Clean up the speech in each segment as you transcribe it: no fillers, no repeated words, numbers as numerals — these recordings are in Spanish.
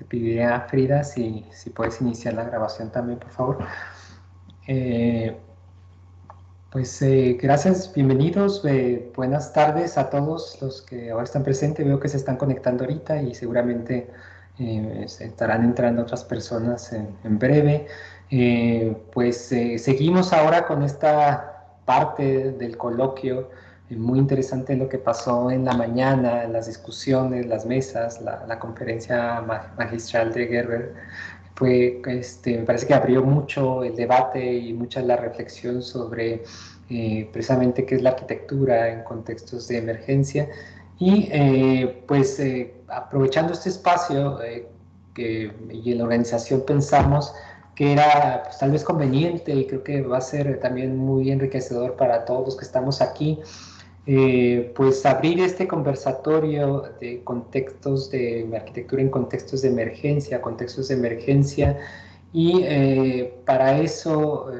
te pediría, Frida, si puedes iniciar la grabación también, por favor. Gracias, bienvenidos, buenas tardes a todos los que ahora están presentes. Veo que se están conectando ahorita y seguramente se estarán entrando otras personas en breve. Seguimos ahora con esta parte del coloquio. Muy interesante lo que pasó en la mañana, las discusiones, las mesas, la conferencia magistral de Gerber. Me parece que abrió mucho el debate y mucha la reflexión sobre precisamente qué es la arquitectura en contextos de emergencia. Aprovechando este espacio y en la organización pensamos que era pues, tal vez conveniente, y creo que va a ser también muy enriquecedor para todos los que estamos aquí, pues abrir este conversatorio de contextos de arquitectura en contextos de emergencia, y para eso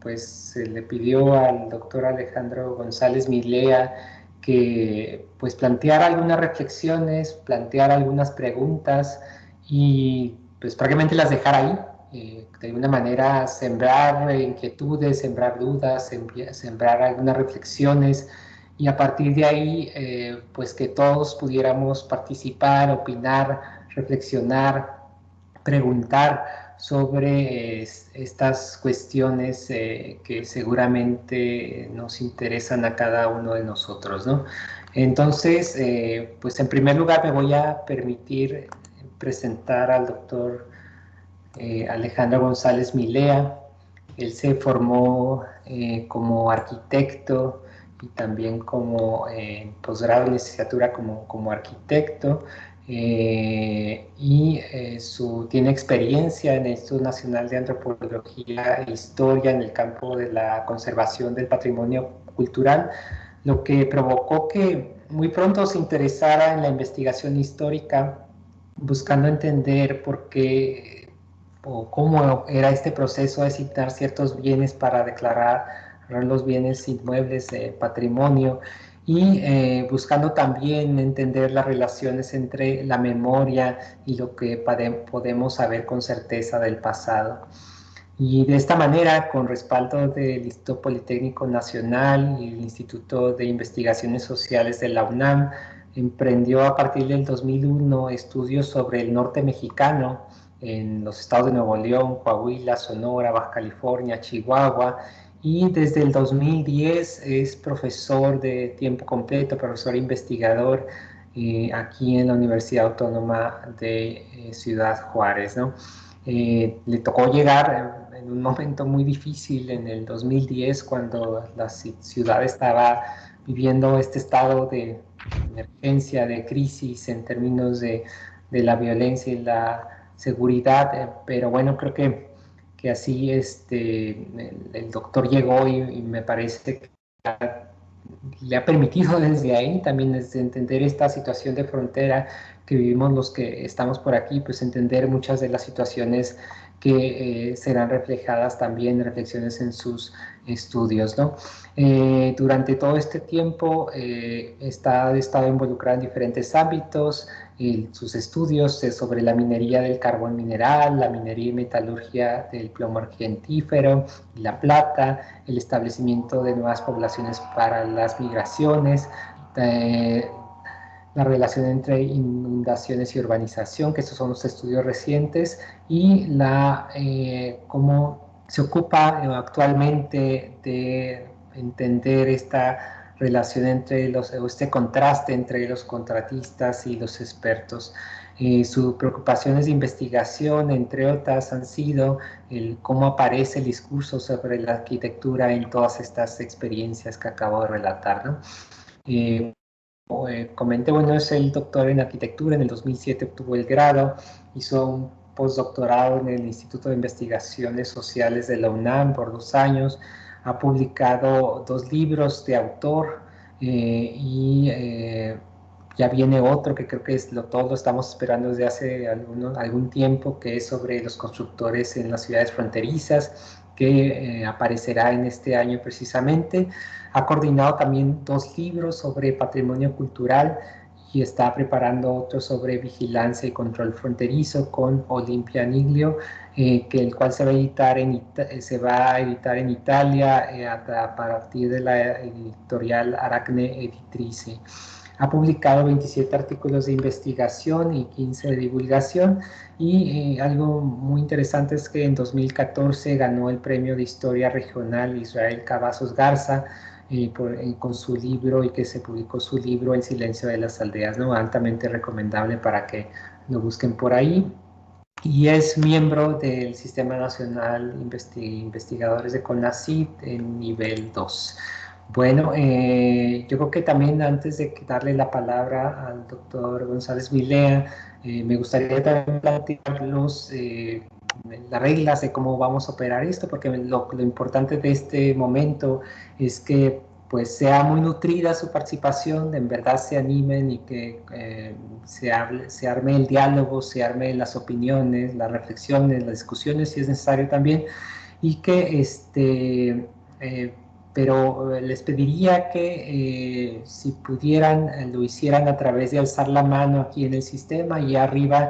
pues se le pidió al doctor Alejandro González Milea que pues planteara algunas reflexiones, planteara algunas preguntas y pues prácticamente las dejara ahí. De alguna manera sembrar inquietudes, sembrar dudas, sembrar algunas reflexiones, y a partir de ahí pues que todos pudiéramos participar, opinar, reflexionar, preguntar sobre estas cuestiones que seguramente nos interesan a cada uno de nosotros, ¿no? Entonces, pues en primer lugar me voy a permitir presentar al doctor Alejandro González Milea. Él se formó como arquitecto y también como posgrado en licenciatura como arquitecto, tiene experiencia en el Instituto Nacional de Antropología e Historia en el campo de la conservación del patrimonio cultural, lo que provocó que muy pronto se interesara en la investigación histórica, buscando entender por qué o cómo era este proceso de asignar ciertos bienes para declarar los bienes inmuebles de patrimonio, y buscando también entender las relaciones entre la memoria y lo que podemos saber con certeza del pasado. Y de esta manera, con respaldo del Instituto Politécnico Nacional y el Instituto de Investigaciones Sociales de la UNAM, emprendió a partir del 2001 estudios sobre el norte mexicano en los estados de Nuevo León, Coahuila, Sonora, Baja California, Chihuahua, y desde el 2010 es profesor de tiempo completo, profesor investigador aquí en la Universidad Autónoma de Ciudad Juárez, ¿no? Le tocó llegar en un momento muy difícil en el 2010, cuando la ciudad estaba viviendo este estado de emergencia, de crisis en términos de la violencia y la seguridad, pero bueno, creo que así el doctor llegó y me parece que le ha permitido desde ahí también, desde entender esta situación de frontera que vivimos los que estamos por aquí, pues entender muchas de las situaciones que serán reflejadas también, reflexiones en sus estudios, ¿no? Durante todo este tiempo ha estado involucrado en diferentes ámbitos, sus estudios sobre la minería del carbón mineral, la minería y metalurgia del plomo argentífero y la plata, el establecimiento de nuevas poblaciones para las migraciones, la relación entre inundaciones y urbanización, que estos son los estudios recientes, y cómo se ocupa actualmente de entender esta relación este contraste entre los contratistas y los expertos. Sus preocupaciones de investigación, entre otras, han sido cómo aparece el discurso sobre la arquitectura en todas estas experiencias que acabo de relatar, ¿no? Comenté, bueno, es el doctor en arquitectura, en el 2007 obtuvo el grado, hizo un postdoctorado en el Instituto de Investigaciones Sociales de la UNAM por 2 años, ha publicado 2 libros de autor, ya viene otro que creo que todos lo estamos esperando desde hace algún tiempo, que es sobre los constructores en las ciudades fronterizas, que aparecerá en este año precisamente. Ha coordinado también 2 libros sobre patrimonio cultural y está preparando otro sobre vigilancia y control fronterizo con Olimpia Niglio, que el cual se va a editar en Italia a partir de la editorial Aracne Editrice. Ha publicado 27 artículos de investigación y 15 de divulgación, y algo muy interesante es que en 2014 ganó el premio de historia regional Israel Cavazos Garza con su libro, y que se publicó su libro El silencio de las aldeas, ¿no? Altamente recomendable para que lo busquen por ahí. Y es miembro del Sistema Nacional Investigadores de CONACYT en nivel 2. Bueno, yo creo que también antes de darle la palabra al doctor González Milea, me gustaría también plantear las reglas de cómo vamos a operar esto, porque lo importante de este momento es que pues sea muy nutrida su participación, en verdad se animen y que se arme el diálogo, se arme las opiniones, las reflexiones, las discusiones si es necesario también, y que pero les pediría que si pudieran lo hicieran a través de alzar la mano aquí en el sistema, y arriba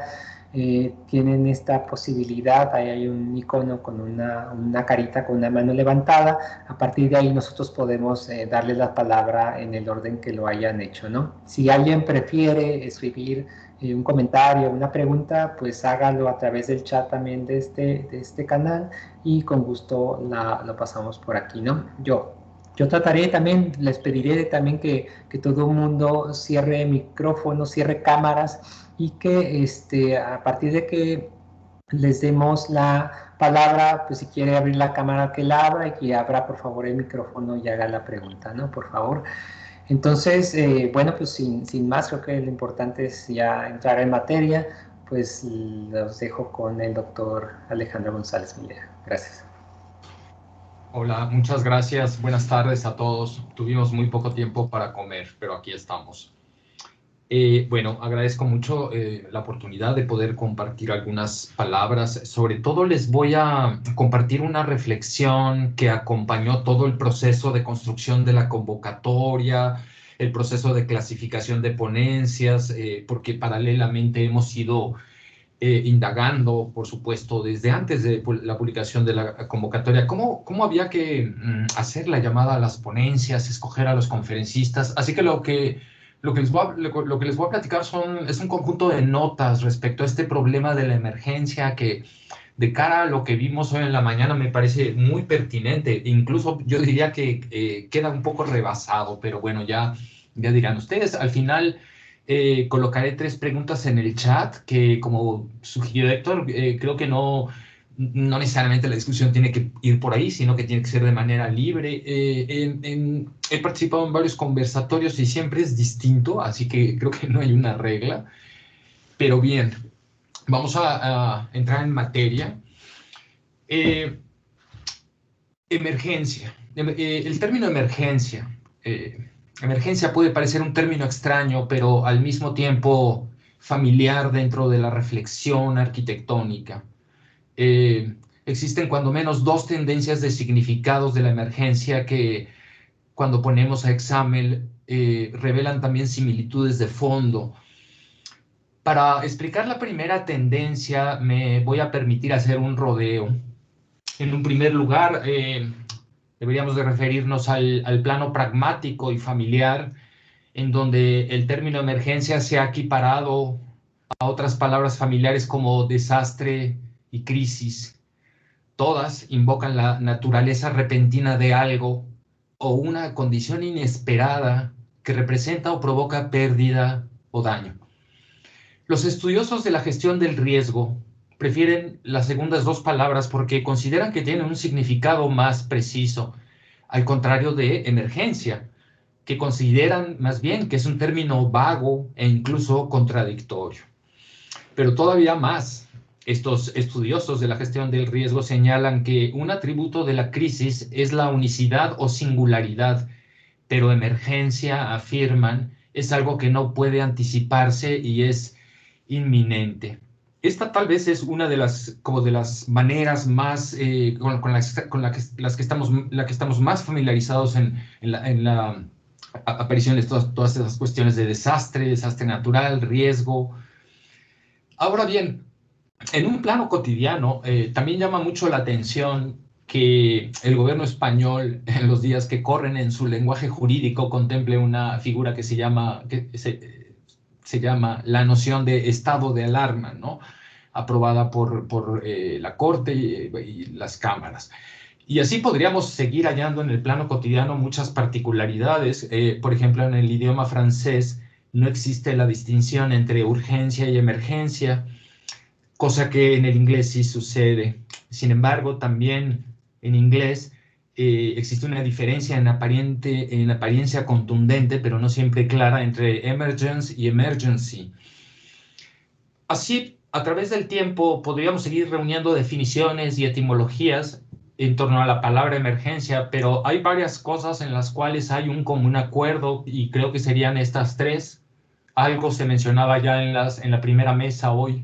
tienen esta posibilidad, ahí hay un icono con una carita con una mano levantada. A partir de ahí nosotros podemos darles la palabra en el orden que lo hayan hecho, ¿no? Si alguien prefiere escribir un comentario, una pregunta, pues hágalo a través del chat también de este canal, y con gusto lo pasamos por aquí, ¿no? Yo trataré también, les pediré también que todo el mundo cierre micrófonos, cierre cámaras, y que a partir de que les demos la palabra, pues si quiere abrir la cámara que la abra, y que abra por favor el micrófono y haga la pregunta, ¿no? Por favor. Entonces, bueno, pues sin más, creo que lo importante es ya entrar en materia, pues los dejo con el doctor Alejandro González Milea. Gracias. Hola, muchas gracias. Buenas tardes a todos. Tuvimos muy poco tiempo para comer, pero aquí estamos. Bueno, agradezco mucho la oportunidad de poder compartir algunas palabras. Sobre todo les voy a compartir una reflexión que acompañó todo el proceso de construcción de la convocatoria, el proceso de clasificación de ponencias, porque paralelamente hemos ido indagando, por supuesto, desde antes de la publicación de la convocatoria, cómo había que hacer la llamada a las ponencias, escoger a los conferencistas. Así que lo que les voy a platicar es un conjunto de notas respecto a este problema de la emergencia que, de cara a lo que vimos hoy en la mañana, me parece muy pertinente. Incluso yo diría que queda un poco rebasado, pero bueno, ya dirán ustedes. Al final colocaré 3 preguntas en el chat que, como sugirió Héctor, creo que no necesariamente la discusión tiene que ir por ahí, sino que tiene que ser de manera libre. He participado en varios conversatorios y siempre es distinto, así que creo que no hay una regla. Pero bien, vamos a entrar en materia. Emergencia. El término emergencia. Emergencia puede parecer un término extraño, pero al mismo tiempo familiar dentro de la reflexión arquitectónica. Existen cuando menos 2 tendencias de significados de la emergencia que, cuando ponemos a examen, revelan también similitudes de fondo. Para explicar la primera tendencia, me voy a permitir hacer un rodeo. En un primer lugar, deberíamos de referirnos al plano pragmático y familiar, en donde el término emergencia se ha equiparado a otras palabras familiares como desastre y crisis. Todas invocan la naturaleza repentina de algo o una condición inesperada que representa o provoca pérdida o daño. Los estudiosos de la gestión del riesgo prefieren las segundas 2 palabras porque consideran que tienen un significado más preciso, al contrario de emergencia, que consideran más bien que es un término vago e incluso contradictorio. Pero todavía más, estos estudiosos de la gestión del riesgo señalan que un atributo de la crisis es la unicidad o singularidad, pero emergencia, afirman, es algo que no puede anticiparse y es inminente. Esta tal vez es una de las maneras más con las que estamos más familiarizados en la apariciones, todas esas cuestiones de desastre natural, riesgo. Ahora bien, en un plano cotidiano, también llama mucho la atención que el gobierno español, en los días que corren, en su lenguaje jurídico, contemple una figura que se llama la noción de estado de alarma, ¿no? Aprobada por la Corte y las cámaras. Y así podríamos seguir hallando en el plano cotidiano muchas particularidades. Por ejemplo, en el idioma francés no existe la distinción entre urgencia y emergencia, cosa que en el inglés sí sucede. Sin embargo, también en inglés existe una diferencia en apariencia contundente, pero no siempre clara, entre emergence y emergency. Así, a través del tiempo, podríamos seguir reuniendo definiciones y etimologías en torno a la palabra emergencia, pero hay varias cosas en las cuales hay un común acuerdo y creo que serían estas tres. Algo se mencionaba ya en la primera mesa hoy.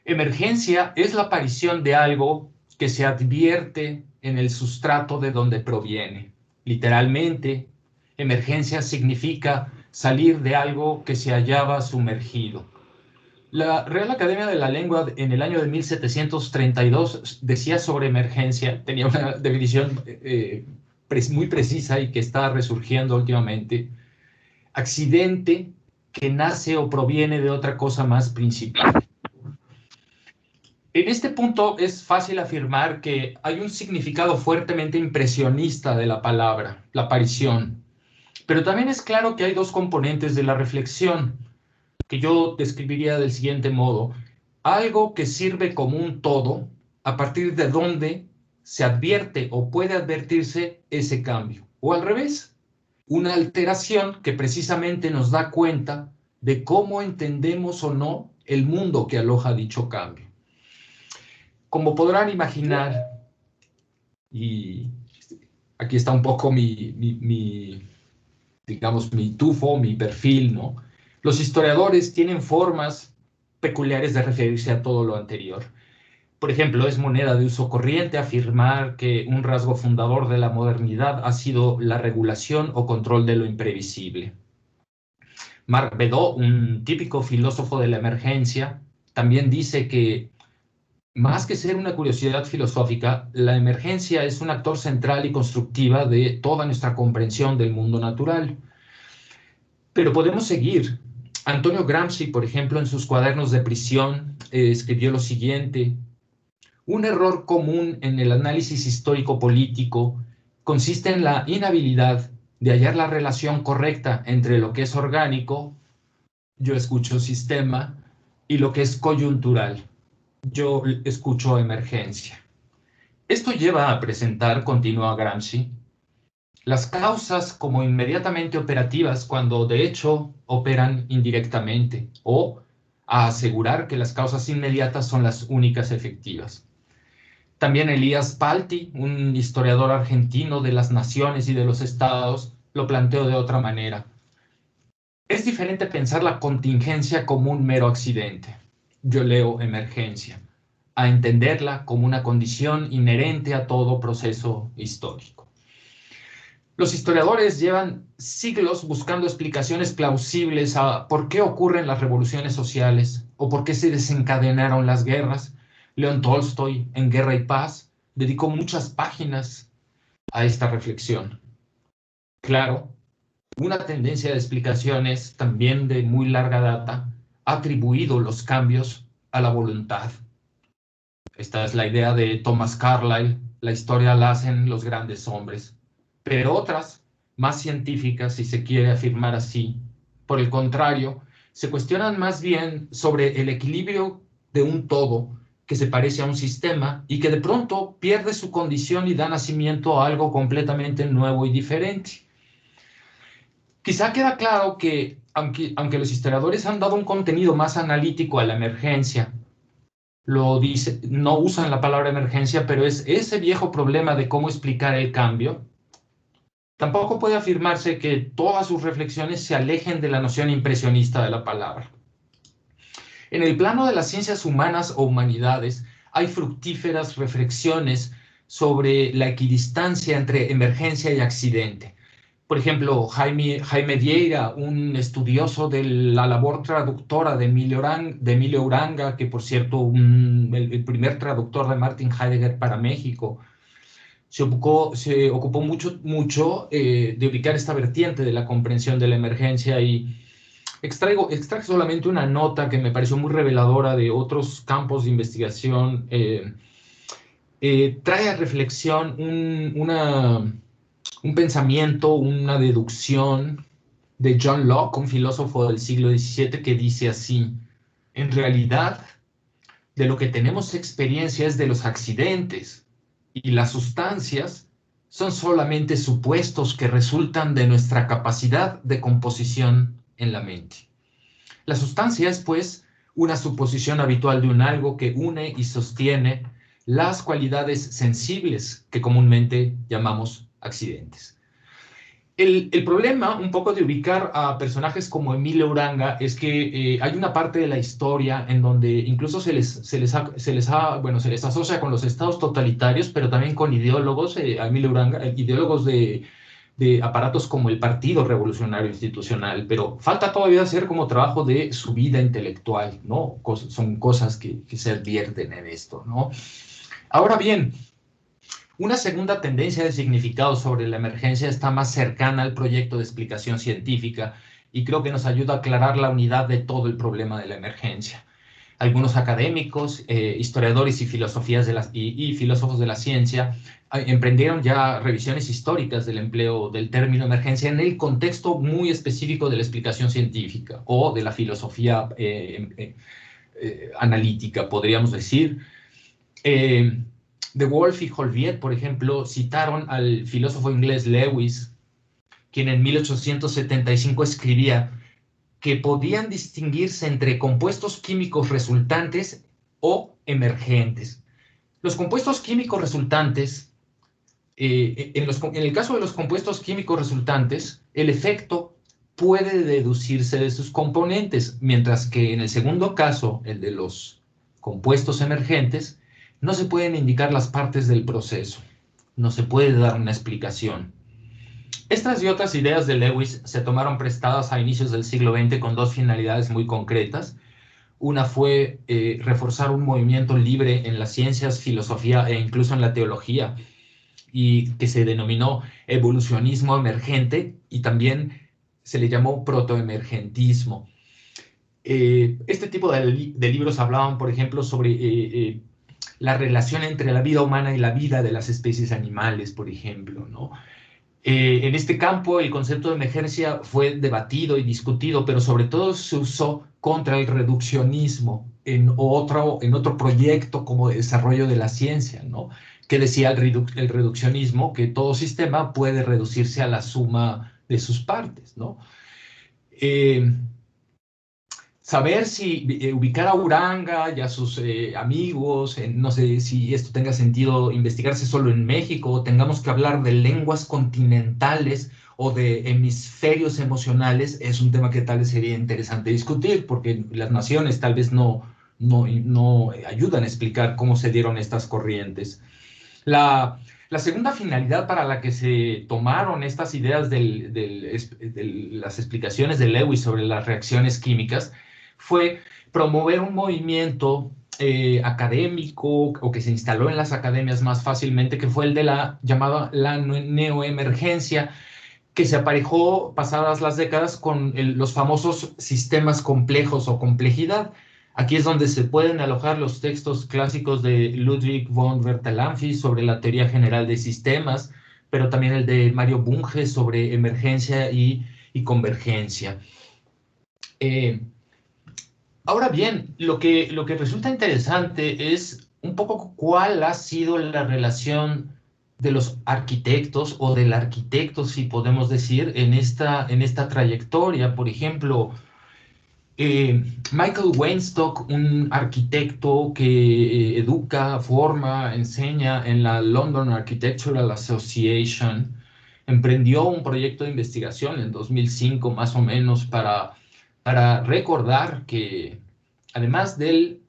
Emergencia es la aparición de algo que se advierte en el sustrato de donde proviene. Literalmente, emergencia significa salir de algo que se hallaba sumergido. La Real Academia de la Lengua en el año de 1732 decía sobre emergencia, tenía una definición muy precisa y que está resurgiendo últimamente: accidente que nace o proviene de otra cosa más principal. En este punto es fácil afirmar que hay un significado fuertemente impresionista de la palabra, la aparición, pero también es claro que hay dos componentes de la reflexión, que yo describiría del siguiente modo: algo que sirve como un todo, a partir de donde se advierte o puede advertirse ese cambio, o al revés, una alteración que precisamente nos da cuenta de cómo entendemos o no el mundo que aloja dicho cambio. Como podrán imaginar, y aquí está un poco digamos, mi tufo, mi perfil, ¿no? Los historiadores tienen formas peculiares de referirse a todo lo anterior. Por ejemplo, es moneda de uso corriente afirmar que un rasgo fundador de la modernidad ha sido la regulación o control de lo imprevisible. Marc Bedeau, un típico filósofo de la emergencia, también dice que, más que ser una curiosidad filosófica, la emergencia es un actor central y constructiva de toda nuestra comprensión del mundo natural. Pero podemos seguir. Antonio Gramsci, por ejemplo, en sus cuadernos de prisión, escribió lo siguiente: un error común en el análisis histórico-político consiste en la inhabilidad de hallar la relación correcta entre lo que es orgánico, yo escucho sistema, y lo que es coyuntural, yo escucho emergencia. Esto lleva a presentar, continúa Gramsci, las causas como inmediatamente operativas cuando de hecho operan indirectamente, o a asegurar que las causas inmediatas son las únicas efectivas. También Elías Palti, un historiador argentino de las naciones y de los estados, lo planteó de otra manera. Es diferente pensar la contingencia como un mero accidente, yo leo emergencia, a entenderla como una condición inherente a todo proceso histórico. Los historiadores llevan siglos buscando explicaciones plausibles a por qué ocurren las revoluciones sociales o por qué se desencadenaron las guerras. León Tolstoy, en Guerra y Paz, dedicó muchas páginas a esta reflexión. Claro, una tendencia de explicaciones también de muy larga data ha atribuido los cambios a la voluntad. Esta es la idea de Thomas Carlyle: la historia la hacen los grandes hombres. Pero otras, más científicas, si se quiere afirmar así, por el contrario, se cuestionan más bien sobre el equilibrio de un todo que se parece a un sistema y que de pronto pierde su condición y da nacimiento a algo completamente nuevo y diferente. Quizá queda claro que, aunque los historiadores han dado un contenido más analítico a la emergencia, no usan la palabra emergencia, pero es ese viejo problema de cómo explicar el cambio. Tampoco puede afirmarse que todas sus reflexiones se alejen de la noción impresionista de la palabra. En el plano de las ciencias humanas o humanidades, hay fructíferas reflexiones sobre la equidistancia entre emergencia y accidente. Por ejemplo, Jaime Vieira, un estudioso de la labor traductora de Emilio Uranga, que por cierto, el primer traductor de Martin Heidegger para México, se ocupó mucho de ubicar esta vertiente de la comprensión de la emergencia y extraje solamente una nota que me pareció muy reveladora de otros campos de investigación. Trae a reflexión un pensamiento, una deducción de John Locke, un filósofo del siglo XVII, que dice así: en realidad, de lo que tenemos experiencia es de los accidentes, y las sustancias son solamente supuestos que resultan de nuestra capacidad de composición en la mente. La sustancia es, pues, una suposición habitual de un algo que une y sostiene las cualidades sensibles que comúnmente llamamos accidentes. El problema un poco de ubicar a personajes como Emilio Uranga es que hay una parte de la historia en donde incluso se les asocia con los estados totalitarios, pero también con ideólogos, a Emilio Uranga, ideólogos de aparatos como el Partido Revolucionario Institucional, pero falta todavía hacer como trabajo de su vida intelectual, ¿no? Son cosas que se advierten en esto, ¿no? Ahora bien, una segunda tendencia de significado sobre la emergencia está más cercana al proyecto de explicación científica y creo que nos ayuda a aclarar la unidad de todo el problema de la emergencia. Algunos académicos, historiadores y filósofos de la ciencia emprendieron ya revisiones históricas del empleo del término emergencia en el contexto muy específico de la explicación científica o de la filosofía analítica, podríamos decir. De Wolf y Jolivet, por ejemplo, citaron al filósofo inglés Lewis, quien en 1875 escribía que podían distinguirse entre compuestos químicos resultantes o emergentes. Los compuestos químicos resultantes, en el caso de los compuestos químicos resultantes, el efecto puede deducirse de sus componentes, mientras que en el segundo caso, el de los compuestos emergentes, no se pueden indicar las partes del proceso, no se puede dar una explicación. Estas y otras ideas de Lewis se tomaron prestadas a inicios del siglo XX con dos finalidades muy concretas. Una fue reforzar un movimiento libre en las ciencias, filosofía e incluso en la teología, y que se denominó evolucionismo emergente y también se le llamó protoemergentismo. Este tipo de libros hablaban, por ejemplo, sobre la relación entre la vida humana y la vida de las especies animales, por ejemplo, ¿no? En este campo el concepto de emergencia fue debatido y discutido, pero sobre todo se usó contra el reduccionismo en otro proyecto como de desarrollo de la ciencia, ¿no? Que decía el reduccionismo que todo sistema puede reducirse a la suma de sus partes, ¿no? Saber si ubicar a Uranga y a sus amigos, no sé si esto tenga sentido investigarse solo en México, o tengamos que hablar de lenguas continentales o de hemisferios emocionales, es un tema que tal vez sería interesante discutir, porque las naciones tal vez no ayudan a explicar cómo se dieron estas corrientes. La segunda finalidad para la que se tomaron estas ideas de las explicaciones de Lewis sobre las reacciones químicas fue promover un movimiento académico o que se instaló en las academias más fácilmente, que fue el de la llamada la neoemergencia, que se aparejó pasadas las décadas con los famosos sistemas complejos o complejidad. Aquí es donde se pueden alojar los textos clásicos de Ludwig von Bertalanffy sobre la teoría general de sistemas, pero también el de Mario Bunge sobre emergencia y convergencia. Ahora bien, lo que resulta interesante es un poco cuál ha sido la relación de los arquitectos o del arquitecto, si podemos decir, en esta trayectoria. Por ejemplo, Michael Weinstock, un arquitecto que educa, forma, enseña en la London Architectural Association, emprendió un proyecto de investigación en 2005 más o menos para recordar que además del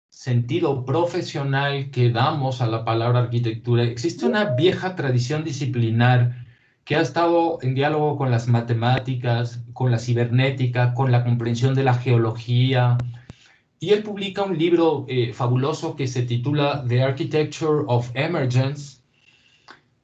sentido profesional que damos a la palabra arquitectura, existe una vieja tradición disciplinar que ha estado en diálogo con las matemáticas, con la cibernética, con la comprensión de la geología, y él publica un libro fabuloso que se titula The Architecture of Emergence,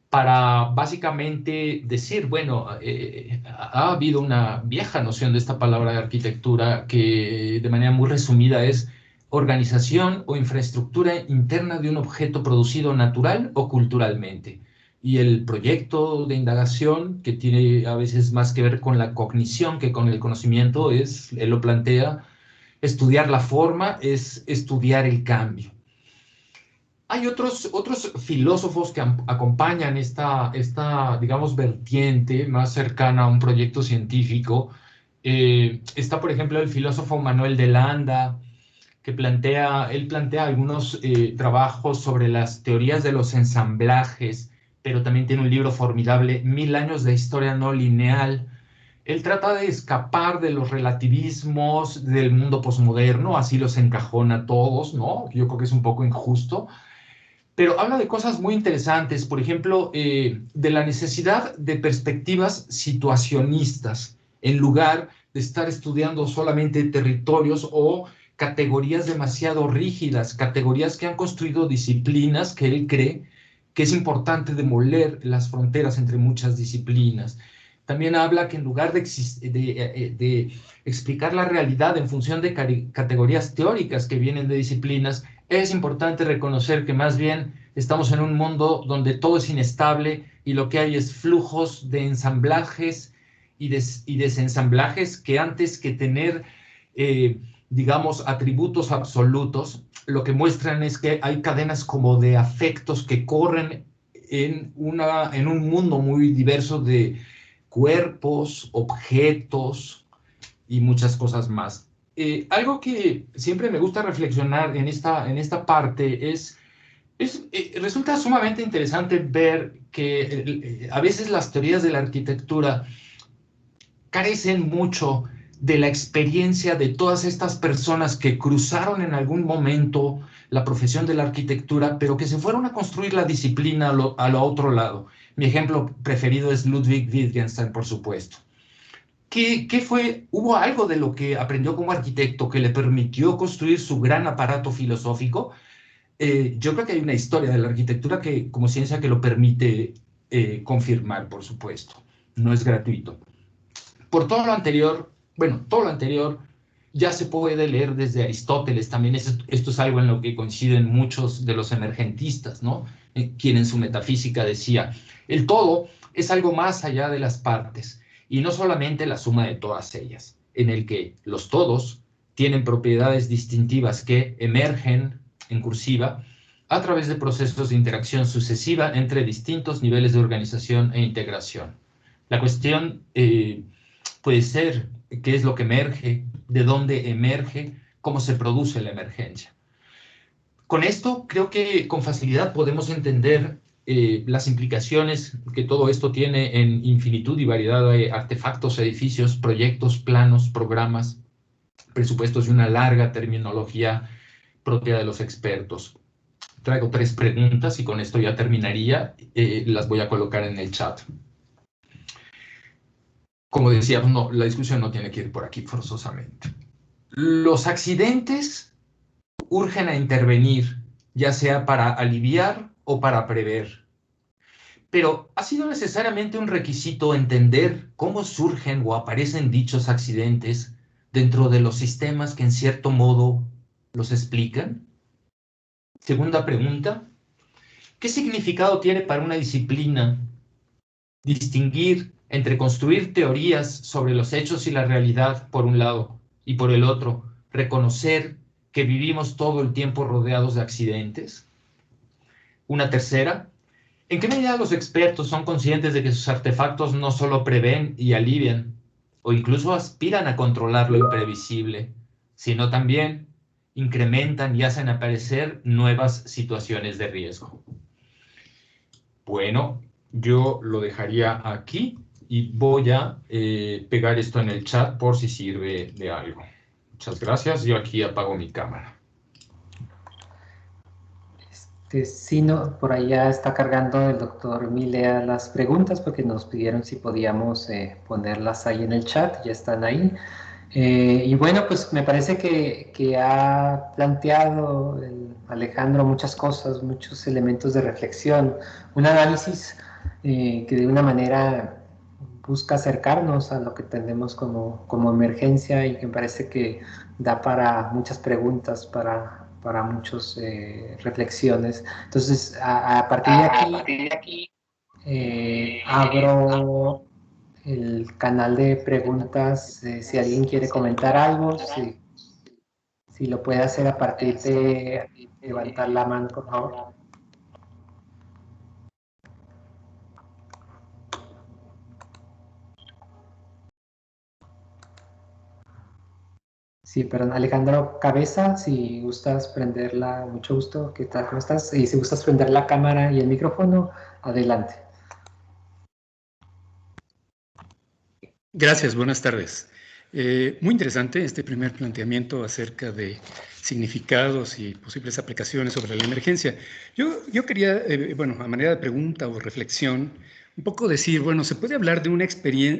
para básicamente decir, bueno, ha habido una vieja noción de esta palabra de arquitectura que de manera muy resumida es organización o infraestructura interna de un objeto producido natural o culturalmente. Y el proyecto de indagación, que tiene a veces más que ver con la cognición que con el conocimiento, es, él lo plantea, estudiar la forma es estudiar el cambio. Hay otros filósofos que acompañan digamos, vertiente más cercana a un proyecto científico. Está, por ejemplo, el filósofo Manuel de Landa, que él plantea algunos trabajos sobre las teorías de los ensamblajes, pero también tiene un libro formidable, 1000 años de historia no lineal. Él trata de escapar de los relativismos del mundo posmoderno, así los encajona a todos, ¿no? Yo creo que es un poco injusto, pero habla de cosas muy interesantes, por ejemplo, de la necesidad de perspectivas situacionistas, en lugar de estar estudiando solamente territorios o categorías demasiado rígidas, categorías que han construido disciplinas que él cree que es importante demoler las fronteras entre muchas disciplinas. También habla que en lugar de explicar la realidad en función de categorías teóricas que vienen de disciplinas, es importante reconocer que más bien estamos en un mundo donde todo es inestable y lo que hay es flujos de ensamblajes y desensamblajes que antes que tener, digamos, atributos absolutos, lo que muestran es que hay cadenas como de afectos que corren en un mundo muy diverso de cuerpos, objetos y muchas cosas más. Algo que siempre me gusta reflexionar en esta parte resulta sumamente interesante ver que a veces las teorías de la arquitectura carecen mucho de la experiencia de todas estas personas que cruzaron en algún momento la profesión de la arquitectura, pero que se fueron a construir la disciplina a lo otro lado. Mi ejemplo preferido es Ludwig Wittgenstein, por supuesto. ¿Qué fue? ¿Hubo algo de lo que aprendió como arquitecto que le permitió construir su gran aparato filosófico? Yo creo que hay una historia de la arquitectura como ciencia que lo permite confirmar, por supuesto. No es gratuito. Por todo lo anterior, bueno, todo lo anterior ya se puede leer desde Aristóteles. También esto es algo en lo que coinciden muchos de los emergentistas, ¿no? Quien en su metafísica decía, el todo es algo más allá de las partes y no solamente la suma de todas ellas, en el que los todos tienen propiedades distintivas que emergen en cursiva a través de procesos de interacción sucesiva entre distintos niveles de organización e integración. La cuestión puede ser qué es lo que emerge, de dónde emerge, cómo se produce la emergencia. Con esto creo que con facilidad podemos entender las implicaciones que todo esto tiene en infinitud y variedad de artefactos, edificios, proyectos, planos, programas, presupuestos y una larga terminología propia de los expertos. Traigo 3 preguntas y con esto ya terminaría. Las voy a colocar en el chat. Como decíamos, no, la discusión no tiene que ir por aquí forzosamente. Los accidentes urgen a intervenir, ya sea para aliviar o para prever. Pero ¿ha sido necesariamente un requisito entender cómo surgen o aparecen dichos accidentes dentro de los sistemas que en cierto modo los explican? Segunda pregunta, ¿qué significado tiene para una disciplina distinguir entre construir teorías sobre los hechos y la realidad por un lado y por el otro, reconocer que vivimos todo el tiempo rodeados de accidentes? Una tercera, ¿en qué medida los expertos son conscientes de que sus artefactos no solo prevén y alivian, o incluso aspiran a controlar lo imprevisible, sino también incrementan y hacen aparecer nuevas situaciones de riesgo? Bueno, yo lo dejaría aquí y voy a pegar esto en el chat por si sirve de algo. Muchas gracias. Yo aquí apago mi cámara. Sí, no, por ahí ya está cargando el doctor Milea las preguntas porque nos pidieron si podíamos ponerlas ahí en el chat, ya están ahí. Y bueno, pues me parece que ha planteado Alejandro muchas cosas, muchos elementos de reflexión, un análisis que de una manera busca acercarnos a lo que tenemos como emergencia y que me parece que da para muchas preguntas, para muchas reflexiones. Entonces, a partir de aquí, abro el canal de preguntas, si alguien quiere comentar algo, si lo puede hacer a partir de levantar la mano, por favor. Sí, perdón, Alejandro Cabeza, si gustas prenderla, mucho gusto, ¿qué tal? ¿Cómo estás? Y si gustas prender la cámara y el micrófono, adelante. Gracias, buenas tardes. Muy interesante este primer planteamiento acerca de significados y posibles aplicaciones sobre la emergencia. Yo quería, bueno, a manera de pregunta o reflexión, un poco decir, bueno, se puede hablar de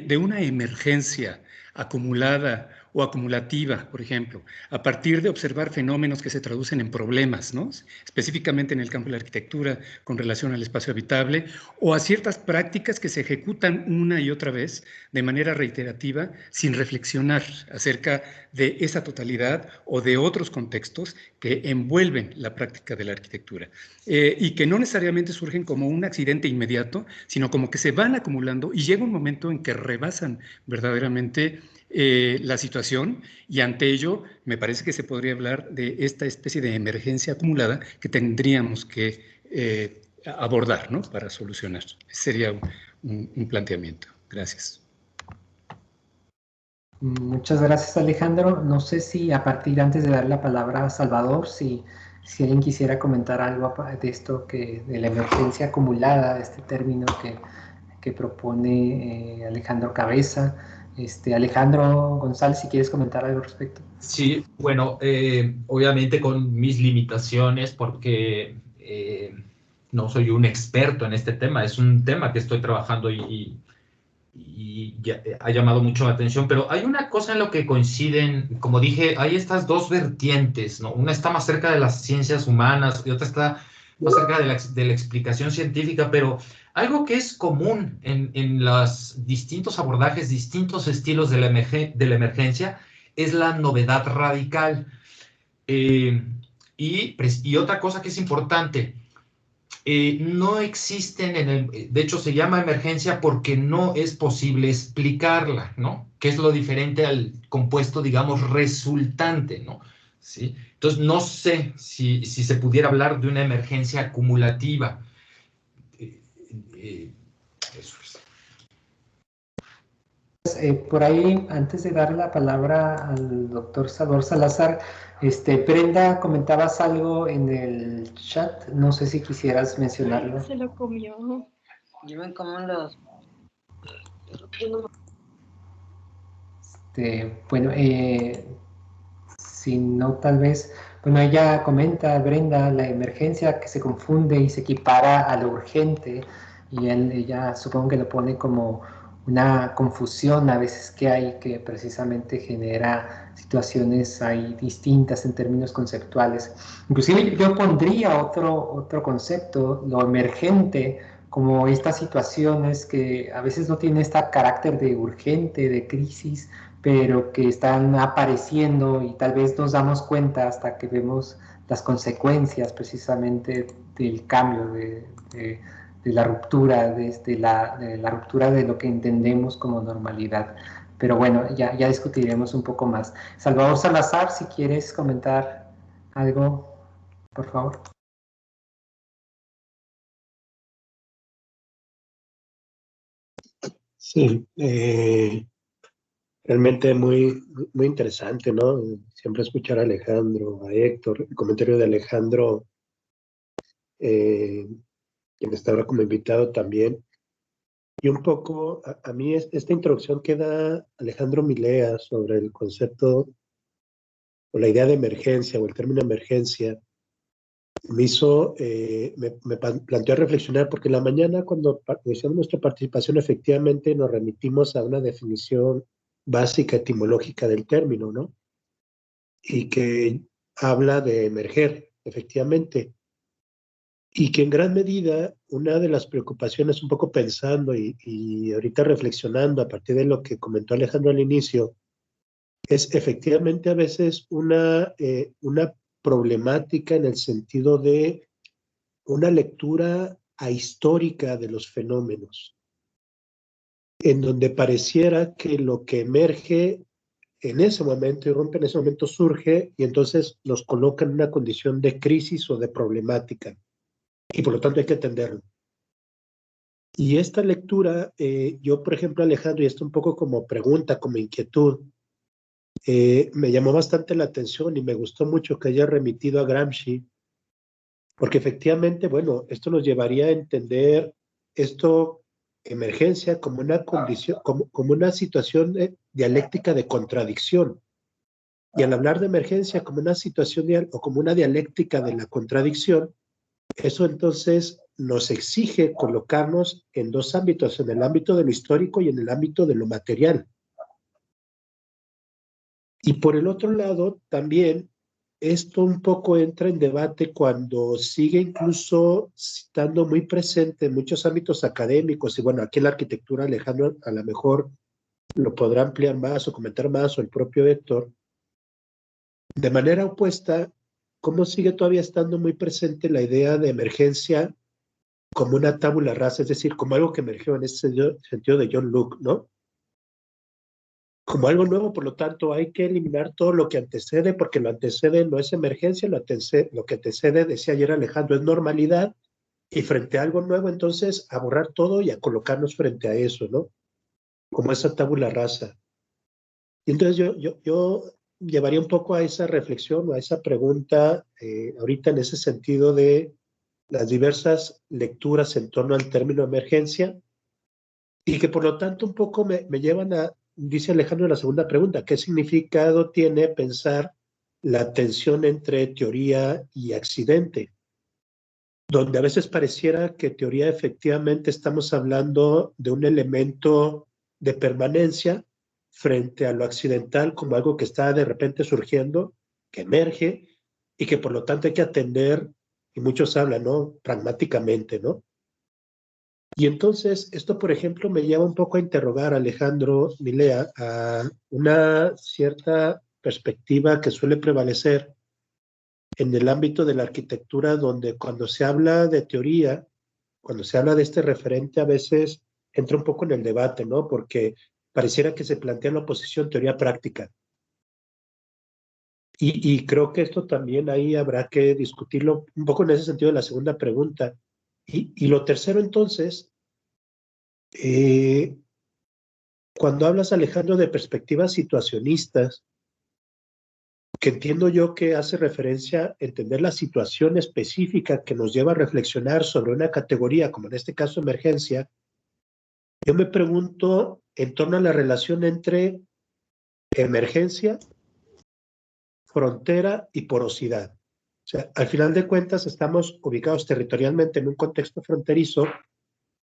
de una emergencia acumulada o acumulativa, por ejemplo, a partir de observar fenómenos que se traducen en problemas, ¿no? Específicamente en el campo de la arquitectura con relación al espacio habitable, o a ciertas prácticas que se ejecutan una y otra vez de manera reiterativa sin reflexionar acerca de esa totalidad o de otros contextos que envuelven la práctica de la arquitectura y que no necesariamente surgen como un accidente inmediato, sino como que se van acumulando y llega un momento en que rebasan verdaderamente la situación y ante ello me parece que se podría hablar de esta especie de emergencia acumulada que tendríamos que abordar, ¿no? Para solucionar. Sería un planteamiento. Gracias. Muchas gracias, Alejandro. No sé si a partir, antes de dar la palabra a Salvador, si alguien quisiera comentar algo de esto, de la emergencia acumulada, de este término que propone Alejandro Cabeza. Alejandro González, si quieres comentar algo al respecto. Sí, bueno, obviamente con mis limitaciones porque no soy un experto en este tema, es un tema que estoy trabajando y ya, ha llamado mucho la atención, pero hay una cosa en lo que coinciden, como dije, hay estas dos vertientes, ¿no? Una está más cerca de las ciencias humanas y otra está más cerca de la explicación científica, pero algo que es común en los distintos abordajes, distintos estilos de de la emergencia, es la novedad radical. Y otra cosa que es importante, no existen de hecho se llama emergencia porque no es posible explicarla, ¿no? Que es lo diferente al compuesto, digamos, resultante, ¿no? ¿Sí? Entonces, no sé si se pudiera hablar de una emergencia acumulativa. Eso es. Por ahí, antes de dar la palabra al doctor Salvador Salazar, Brenda, comentabas algo en el chat, no sé si quisieras mencionarlo. Se lo comió. Yo me como los... Bueno, si no, tal vez, bueno, ella comenta, Brenda, la emergencia que se confunde y se equipara a lo urgente, y ella supongo que lo pone como una confusión a veces que hay, que precisamente genera situaciones ahí distintas en términos conceptuales. Inclusive yo pondría otro concepto, lo emergente, como estas situaciones que a veces no tienen este carácter de urgente, de crisis, pero que están apareciendo y tal vez nos damos cuenta hasta que vemos las consecuencias precisamente del cambio, de la ruptura, de la ruptura de lo que entendemos como normalidad. Pero bueno, ya discutiremos un poco más. Salvador Salazar, si quieres comentar algo, por favor. Sí, realmente muy interesante, ¿no? Siempre escuchar a Alejandro, a Héctor, el comentario de Alejandro, quien está ahora como invitado también. Y un poco, a mí esta introducción que da Alejandro Milea sobre el concepto o la idea de emergencia o el término emergencia, me planteó reflexionar, porque en la mañana cuando iniciamos nuestra participación efectivamente nos remitimos a una definición básica etimológica del término, ¿no? Y que habla de emerger, efectivamente, y que en gran medida una de las preocupaciones, un poco pensando y ahorita reflexionando a partir de lo que comentó Alejandro al inicio, es efectivamente a veces una problemática en el sentido de una lectura ahistórica de los fenómenos, en donde pareciera que lo que emerge en ese momento, irrumpe en ese momento, surge y entonces nos coloca en una condición de crisis o de problemática, y por lo tanto hay que atenderlo. Y esta lectura, yo por ejemplo, Alejandro, y esto un poco como pregunta, como inquietud, me llamó bastante la atención y me gustó mucho que haya remitido a Gramsci, porque efectivamente, bueno, esto nos llevaría a entender esto, emergencia, como una condición, como una situación dialéctica de contradicción. Y al hablar de emergencia como una situación o como una dialéctica de la contradicción, eso entonces nos exige colocarnos en dos ámbitos, en el ámbito de lo histórico y en el ámbito de lo material. Y por el otro lado, también esto un poco entra en debate cuando sigue incluso estando muy presente en muchos ámbitos académicos, y bueno, aquí en la arquitectura Alejandro a lo mejor lo podrá ampliar más o comentar más, o el propio Héctor. De manera opuesta, cómo sigue todavía estando muy presente la idea de emergencia como una tabula rasa, es decir, como algo que emergió en ese sentido de John Locke, ¿no? Como algo nuevo, por lo tanto, hay que eliminar todo lo que antecede, porque lo antecede no es emergencia, lo que antecede, decía ayer Alejandro, es normalidad, y frente a algo nuevo, entonces, a borrar todo y a colocarnos frente a eso, ¿no? Como esa tabula rasa. Y entonces yo llevaría un poco a esa reflexión o a esa pregunta ahorita en ese sentido de las diversas lecturas en torno al término emergencia, y que por lo tanto un poco me llevan a, dice Alejandro en la segunda pregunta, ¿qué significado tiene pensar la tensión entre teoría y accidente? Donde a veces pareciera que teoría efectivamente estamos hablando de un elemento de permanencia frente a lo accidental como algo que está de repente surgiendo, que emerge y que por lo tanto hay que atender, y muchos hablan, ¿no? Pragmáticamente, ¿no? Y entonces, esto, por ejemplo, me lleva un poco a interrogar, Alejandro Milea, a una cierta perspectiva que suele prevalecer en el ámbito de la arquitectura, donde cuando se habla de teoría, cuando se habla de este referente, a veces entra un poco en el debate, ¿no? Porque pareciera que se plantea la oposición teoría-práctica. Y creo que esto también ahí habrá que discutirlo un poco en ese sentido de la segunda pregunta. Y lo tercero, entonces, cuando hablas, Alejandro, de perspectivas situacionistas, que entiendo yo que hace referencia a entender la situación específica que nos lleva a reflexionar sobre una categoría, como en este caso emergencia, yo me pregunto en torno a la relación entre emergencia, frontera y porosidad. O sea, al final de cuentas estamos ubicados territorialmente en un contexto fronterizo,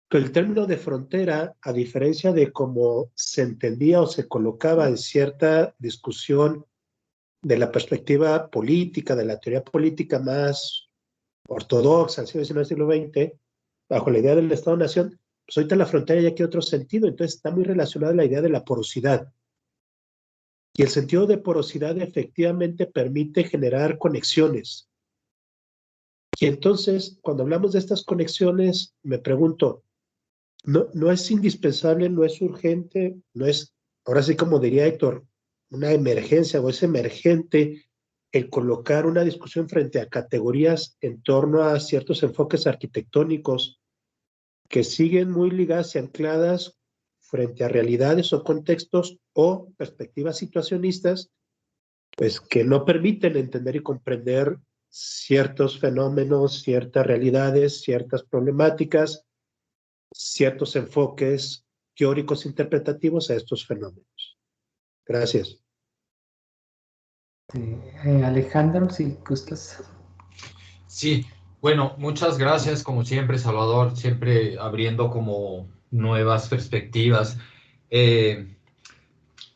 pero el término de frontera, a diferencia de cómo se entendía o se colocaba en cierta discusión de la perspectiva política, de la teoría política más ortodoxa, al siglo XIX, siglo XX, bajo la idea del Estado-Nación, pues ahorita la frontera ya tiene otro sentido, entonces está muy relacionada a la idea de la porosidad. Y el sentido de porosidad efectivamente permite generar conexiones. Y entonces, cuando hablamos de estas conexiones, me pregunto, no es indispensable, no es urgente, no es, ahora sí como diría Héctor, una emergencia o es emergente el colocar una discusión frente a categorías en torno a ciertos enfoques arquitectónicos que siguen muy ligadas y ancladas frente a realidades o contextos o perspectivas situacionistas, pues que no permiten entender y comprender ciertos fenómenos, ciertas realidades, ciertas problemáticas, ciertos enfoques teóricos interpretativos a estos fenómenos. Gracias. Alejandro, si gustas. Sí, bueno, muchas gracias como siempre, Salvador, siempre abriendo como nuevas perspectivas. Eh,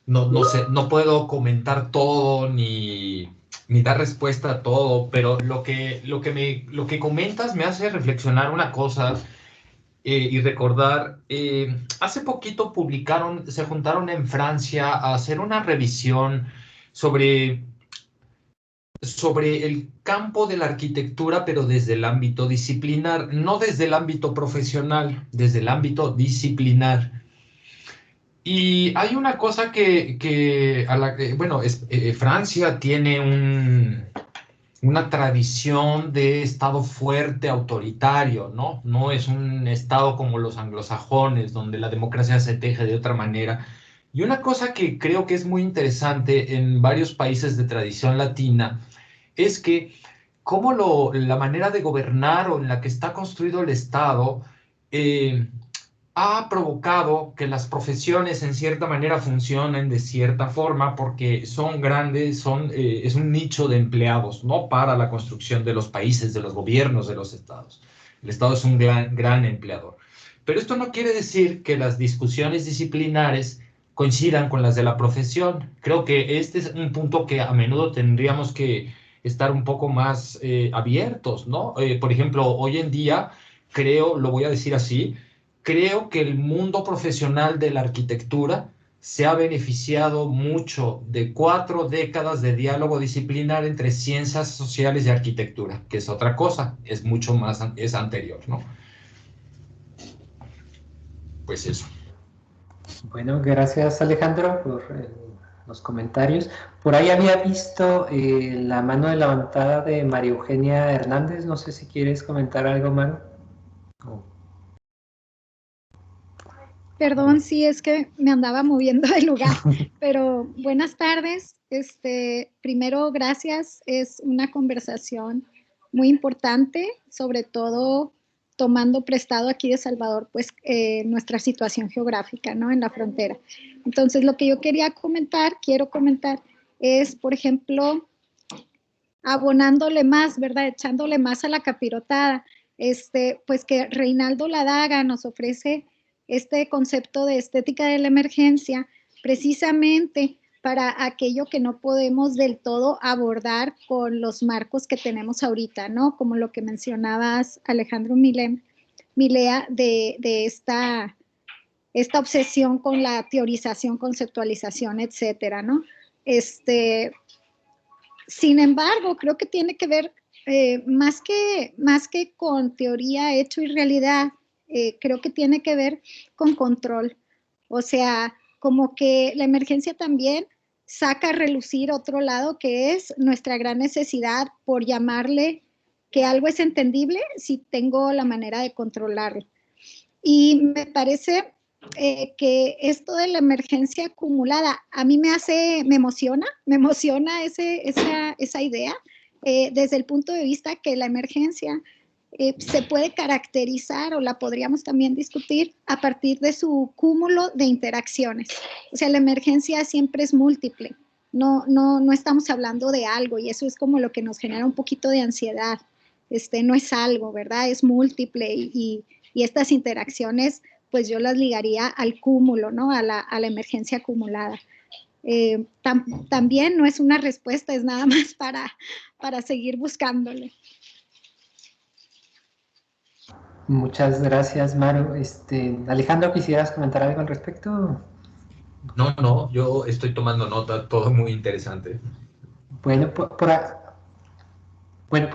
no sé, no puedo comentar todo ni dar respuesta a todo, pero lo que comentas me hace reflexionar una cosa y recordar, hace poquito se juntaron en Francia a hacer una revisión sobre el campo de la arquitectura, pero desde el ámbito disciplinar, no desde el ámbito profesional, desde el ámbito disciplinar. Y hay una cosa bueno, Francia tiene una tradición de Estado fuerte, autoritario, ¿no? No es un Estado como los anglosajones, donde la democracia se teje de otra manera. Y una cosa que creo que es muy interesante en varios países de tradición latina es que la manera de gobernar o en la que está construido el Estado eh, ha provocado que las profesiones en cierta manera funcionen de cierta forma porque son grandes, es un nicho de empleados, ¿no? Para la construcción de los países, de los gobiernos de los estados. El Estado es un gran empleador. Pero esto no quiere decir que las discusiones disciplinares coincidan con las de la profesión. Creo que este es un punto que a menudo tendríamos que estar un poco más abiertos, ¿no? Por ejemplo, hoy en día, creo, lo voy a decir así, creo que el mundo profesional de la arquitectura se ha beneficiado mucho de 4 décadas de diálogo disciplinar entre ciencias sociales y arquitectura, que es otra cosa, es mucho más, es anterior, ¿no? Pues eso. Bueno, gracias Alejandro por los comentarios. Por ahí había visto la mano levantada de María Eugenia Hernández. No sé si quieres comentar algo, Maru. Oh. Perdón, sí, es que me andaba moviendo de lugar, pero buenas tardes. Primero, gracias. Es una conversación muy importante, sobre todo tomando prestado aquí de Salvador, pues nuestra situación geográfica, ¿no? En la frontera. Entonces, lo que yo quiero comentar es, por ejemplo, abonándole más, ¿verdad? Echándole más a la capirotada, pues que Reinaldo Ladaga nos ofrece este concepto de estética de la emergencia, precisamente para aquello que no podemos del todo abordar con los marcos que tenemos ahorita, ¿no? Como lo que mencionabas, Alejandro Milea, de esta obsesión con la teorización, conceptualización, etcétera, ¿no? Sin embargo, creo que tiene que ver más que con teoría, hecho y realidad, creo que tiene que ver con control. O sea, como que la emergencia también saca a relucir otro lado, que es nuestra gran necesidad por llamarle que algo es entendible si tengo la manera de controlarlo. Y me parece que esto de la emergencia acumulada a mí me emociona esa idea, desde el punto de vista que la emergencia se puede caracterizar, o la podríamos también discutir, a partir de su cúmulo de interacciones. O sea, la emergencia siempre es múltiple, no estamos hablando de algo, y eso es como lo que nos genera un poquito de ansiedad. No es algo, ¿verdad? Es múltiple, y estas interacciones pues yo las ligaría al cúmulo, ¿no? A la emergencia acumulada. También no es una respuesta, es nada más para seguir buscándole. Muchas gracias, Maru. Alejandro, ¿quisieras comentar algo al respecto? No, yo estoy tomando nota, todo muy interesante. Bueno, por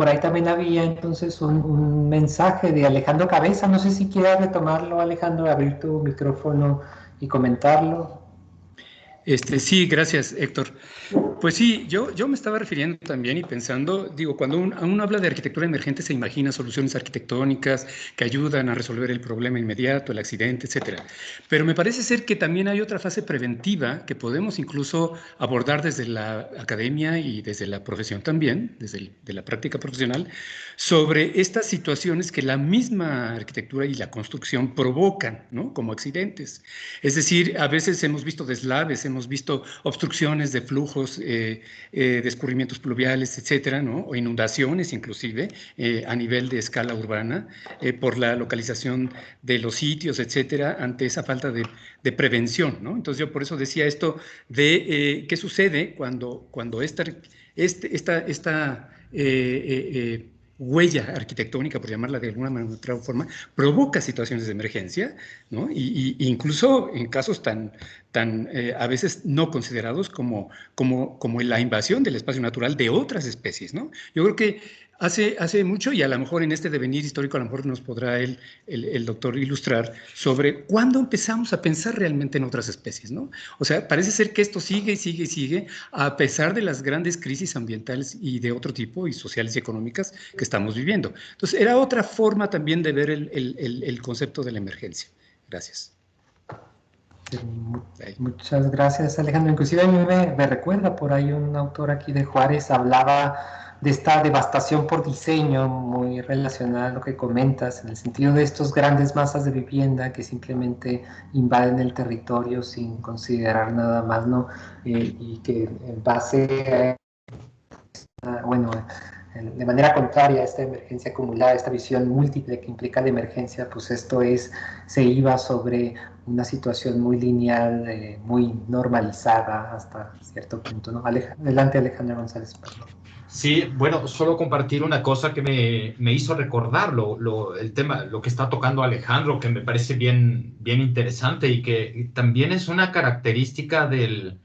ahí también había entonces un mensaje de Alejandro Cabeza. No sé si quieras retomarlo, Alejandro, abrir tu micrófono y comentarlo. Sí, gracias, Héctor. Pues sí, yo me estaba refiriendo también y pensando, digo, cuando uno habla de arquitectura emergente se imagina soluciones arquitectónicas que ayudan a resolver el problema inmediato, el accidente, etcétera. Pero me parece ser que también hay otra fase preventiva que podemos incluso abordar desde la academia y desde la profesión también, de la práctica profesional, sobre estas situaciones que la misma arquitectura y la construcción provocan, ¿no? Como accidentes. Es decir, a veces hemos visto deslaves, hemos visto obstrucciones de flujos descubrimientos pluviales, etcétera, ¿no? O inundaciones inclusive a nivel de escala urbana, por la localización de los sitios, etcétera, ante esa falta de prevención, ¿no? Entonces yo por eso decía esto de qué sucede cuando esta huella arquitectónica, por llamarla de alguna manera, otra forma, provoca situaciones de emergencia, ¿no? Y incluso en casos tan a veces no considerados como la invasión del espacio natural de otras especies, ¿no? Yo creo que hace mucho, y a lo mejor en este devenir histórico a lo mejor nos podrá el doctor ilustrar sobre cuándo empezamos a pensar realmente en otras especies, ¿no? O sea, parece ser que esto sigue y sigue y sigue a pesar de las grandes crisis ambientales y de otro tipo, y sociales y económicas, que estamos viviendo. Entonces, era otra forma también de ver el concepto de la emergencia. Gracias. Muchas gracias, Alejandro. Inclusive a mí me recuerda por ahí un autor aquí de Juárez, hablaba de esta devastación por diseño, muy relacionada a lo que comentas, en el sentido de estos grandes masas de vivienda que simplemente invaden el territorio sin considerar nada más, ¿no? Y que en base a, bueno, de manera contraria a esta emergencia acumulada, esta visión múltiple que implica la emergencia, pues esto se iba sobre una situación muy lineal, muy normalizada hasta cierto punto, ¿no? Adelante, Alejandro González, perdón. Sí, bueno, solo compartir una cosa que me hizo recordar el tema, lo que está tocando Alejandro, que me parece bien interesante y que también es una característica del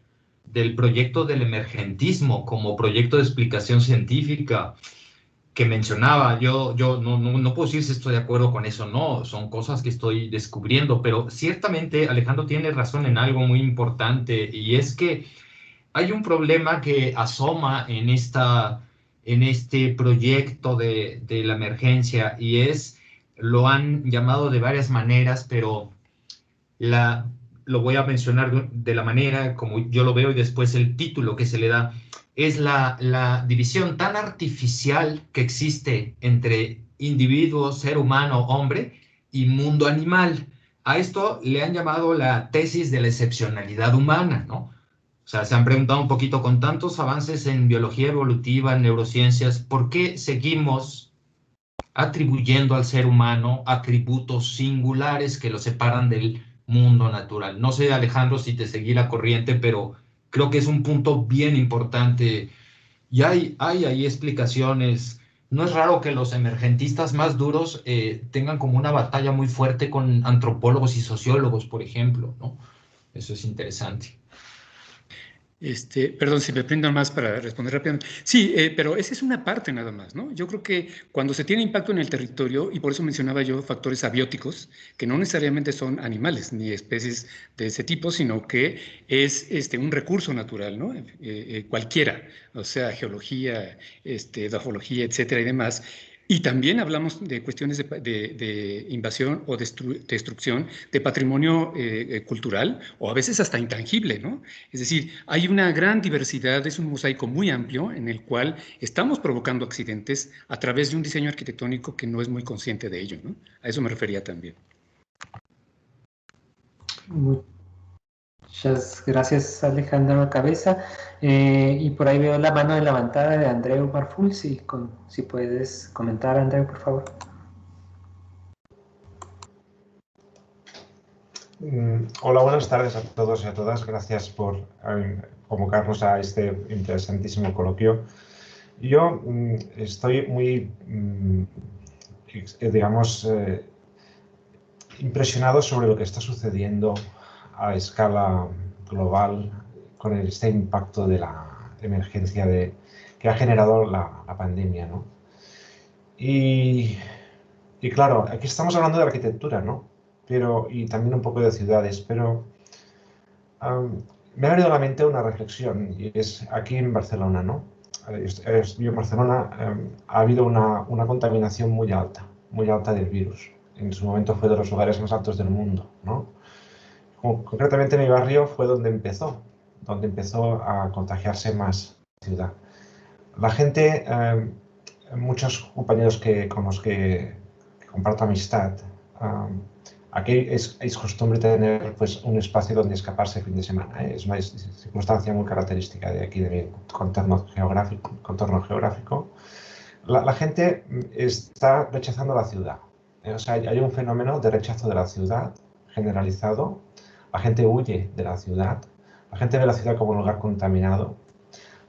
proyecto del emergentismo como proyecto de explicación científica que mencionaba. Yo no puedo decir si estoy de acuerdo con eso o no, son cosas que estoy descubriendo, pero ciertamente Alejandro tiene razón en algo muy importante, y es que hay un problema que asoma en este proyecto de la emergencia, y lo han llamado de varias maneras, pero lo voy a mencionar de la manera como yo lo veo, y después el título que se le da es la división tan artificial que existe entre individuo, ser humano, hombre, y mundo animal. A esto le han llamado la tesis de la excepcionalidad humana, ¿no? O sea, se han preguntado un poquito, con tantos avances en biología evolutiva, en neurociencias, ¿por qué seguimos atribuyendo al ser humano atributos singulares que lo separan del mundo natural? No sé, Alejandro, si te seguí la corriente, pero creo que es un punto bien importante. Y hay ahí explicaciones. No es raro que los emergentistas más duros tengan como una batalla muy fuerte con antropólogos y sociólogos, por ejemplo, ¿no? Eso es interesante. Perdón, si me prendo más para responder rápidamente. Sí, pero esa es una parte nada más, ¿no? Yo creo que cuando se tiene impacto en el territorio, y por eso mencionaba yo factores abióticos, que no necesariamente son animales ni especies de ese tipo, sino que es un recurso natural, ¿no? Cualquiera, o sea, geología, edafología, etcétera y demás. Y también hablamos de cuestiones de invasión o destrucción de patrimonio cultural, o a veces hasta intangible, ¿no? Es decir, hay una gran diversidad, es un mosaico muy amplio en el cual estamos provocando accidentes a través de un diseño arquitectónico que no es muy consciente de ello, ¿no? A eso me refería también. Muchas gracias, Alejandro Cabeza. Y por ahí veo la mano levantada de Andreu Marful. Si puedes comentar, Andreu, por favor. Hola, buenas tardes a todos y a todas. Gracias por convocarnos a este interesantísimo coloquio. Yo estoy muy, digamos, impresionado sobre lo que está sucediendo a escala global con este impacto de la emergencia que ha generado la pandemia, ¿no? Y claro, aquí estamos hablando de arquitectura, ¿no? Y también un poco de ciudades, pero me ha venido a la mente una reflexión, y es aquí en Barcelona, ¿no? Yo en Barcelona ha habido una contaminación muy alta del virus. En su momento fue de los lugares más altos del mundo, ¿no? Concretamente mi barrio fue donde empezó a contagiarse más la ciudad. La gente, muchos compañeros con los que comparto amistad, Aquí es costumbre tener pues, un espacio donde escaparse el fin de semana. Es una circunstancia muy característica de aquí, de mi contorno geográfico. La gente está rechazando la ciudad. O sea, hay un fenómeno de rechazo de la ciudad generalizado. La gente huye de la ciudad. La gente ve la ciudad como un lugar contaminado.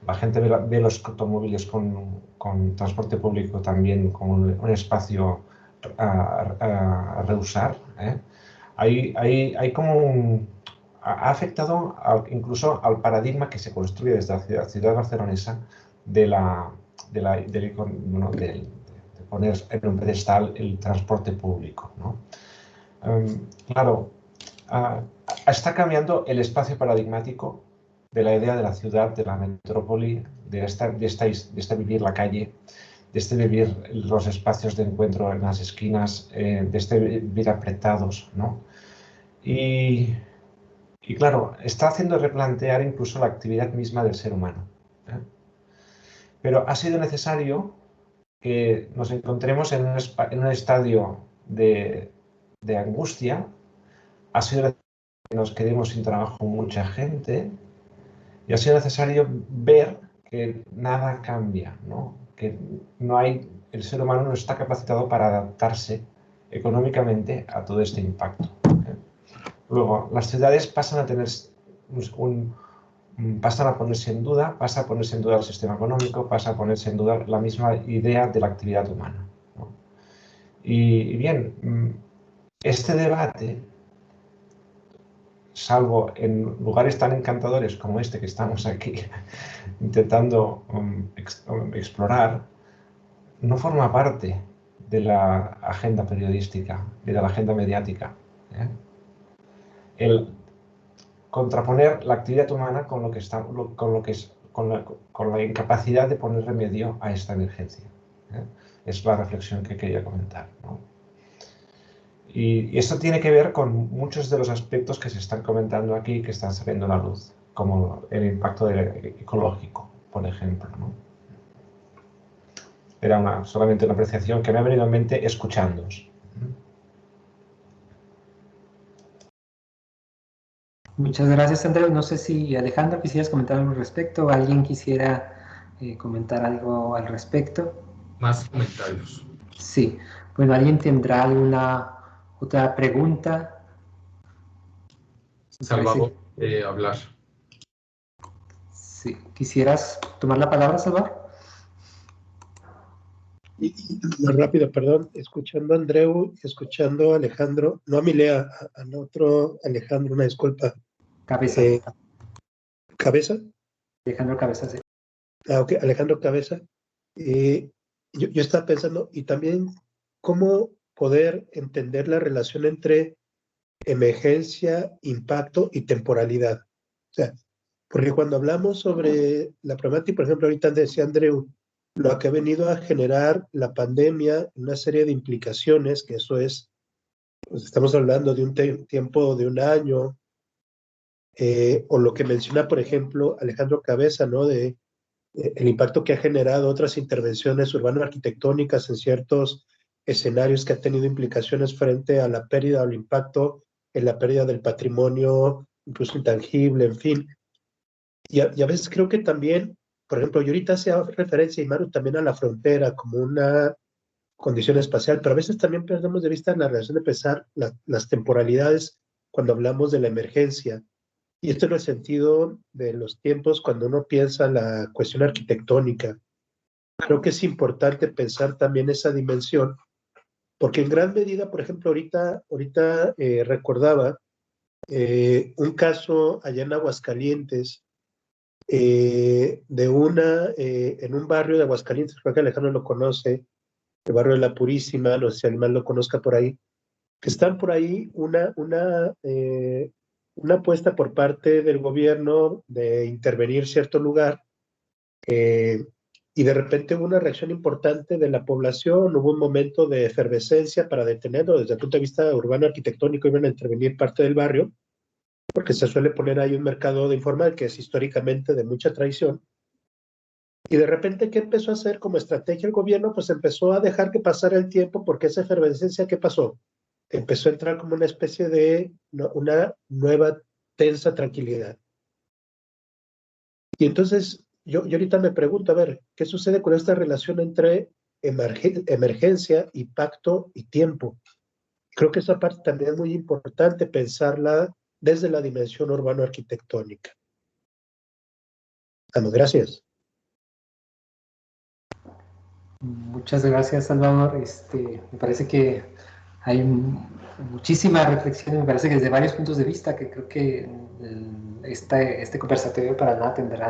La gente ve los automóviles con transporte público también como un espacio a reusar. Hay como ha afectado incluso al paradigma que se construye desde la ciudad barcelonesa de poner en un pedestal el transporte público, ¿no? Claro, está cambiando el espacio paradigmático de la idea de la ciudad, de la metrópoli, de vivir la calle, de vivir los espacios de encuentro en las esquinas, de vivir apretados, ¿no? Y claro, está haciendo replantear incluso la actividad misma del ser humano, ¿eh? Pero ha sido necesario que nos encontremos en un estadio de angustia. Ha sido necesario que nos quedemos sin trabajo mucha gente y ha sido necesario ver que nada cambia, ¿no? Que el ser humano no está capacitado para adaptarse económicamente a todo este impacto. Luego, las ciudades pasan a tener pasan a ponerse en duda, pasa a ponerse en duda el sistema económico, pasa a ponerse en duda la misma idea de la actividad humana, ¿no? Y bien, este debate, salvo en lugares tan encantadores como este que estamos aquí intentando explorar, no forma parte de la agenda periodística ni de la agenda mediática, ¿eh? El contraponer la actividad humana con la incapacidad de poner remedio a esta emergencia, ¿eh? Es la reflexión que quería comentar, ¿no? Y esto tiene que ver con muchos de los aspectos que se están comentando aquí, que están saliendo a la luz, como el impacto ecológico, por ejemplo, ¿no? Era solamente una apreciación que me ha venido en mente escuchándoos. Muchas gracias, Andreu. No sé si Alejandro quisieras comentar algo al respecto, o alguien quisiera comentar algo al respecto. Más comentarios. Sí. Bueno, ¿alguien tendrá alguna otra pregunta? Salvador, hablar. Sí. ¿Quisieras tomar la palabra, Salvador? Y más rápido, perdón, escuchando a Andreu, escuchando a Alejandro, no a Milea, al otro Alejandro, una disculpa. Cabeza. ¿Cabeza? Alejandro Cabeza, sí. Ok, Alejandro Cabeza. Yo estaba pensando, y también cómo poder entender la relación entre emergencia, impacto y temporalidad. O sea, porque cuando hablamos sobre la problemática, por ejemplo, ahorita decía Andreu, lo que ha venido a generar la pandemia, una serie de implicaciones, que eso es, pues estamos hablando de un tiempo de un año, o lo que menciona, por ejemplo, Alejandro Cabeza, ¿no? De el impacto que ha generado otras intervenciones urbano-arquitectónicas en ciertos escenarios que ha tenido implicaciones frente a la pérdida o el impacto en la pérdida del patrimonio, incluso intangible, en fin. Y a veces creo que también, por ejemplo, y ahorita se hace referencia, y Maru, también a la frontera como una condición espacial, pero a veces también perdemos de vista la relación de pensar las temporalidades cuando hablamos de la emergencia. Y esto en el sentido de los tiempos cuando uno piensa la cuestión arquitectónica. Creo que es importante pensar también esa dimensión, porque en gran medida, por ejemplo, ahorita recordaba un caso allá en Aguascalientes, en un barrio de Aguascalientes, creo que Alejandro lo conoce, el barrio de La Purísima, no sé si alguien más lo conozca por ahí, que están por ahí una apuesta por parte del gobierno de intervenir cierto lugar, y de repente hubo una reacción importante de la población, hubo un momento de efervescencia para detenerlo. Desde el punto de vista urbano arquitectónico iban a intervenir parte del barrio, porque se suele poner ahí un mercado de informal que es históricamente de mucha tradición. Y de repente, ¿qué empezó a hacer como estrategia el gobierno? Pues empezó a dejar que pasara el tiempo, porque esa efervescencia, ¿qué pasó? empezó a entrar como una especie de una nueva tensa tranquilidad. Y entonces yo ahorita me pregunto, a ver, ¿qué sucede con esta relación entre emergencia, impacto y tiempo? Creo que esa parte también es muy importante pensarla desde la dimensión urbano-arquitectónica. Vamos, gracias. Muchas gracias, Salvador. Me parece que hay muchísima reflexión, me parece que desde varios puntos de vista, que creo que este conversatorio para nada tendrá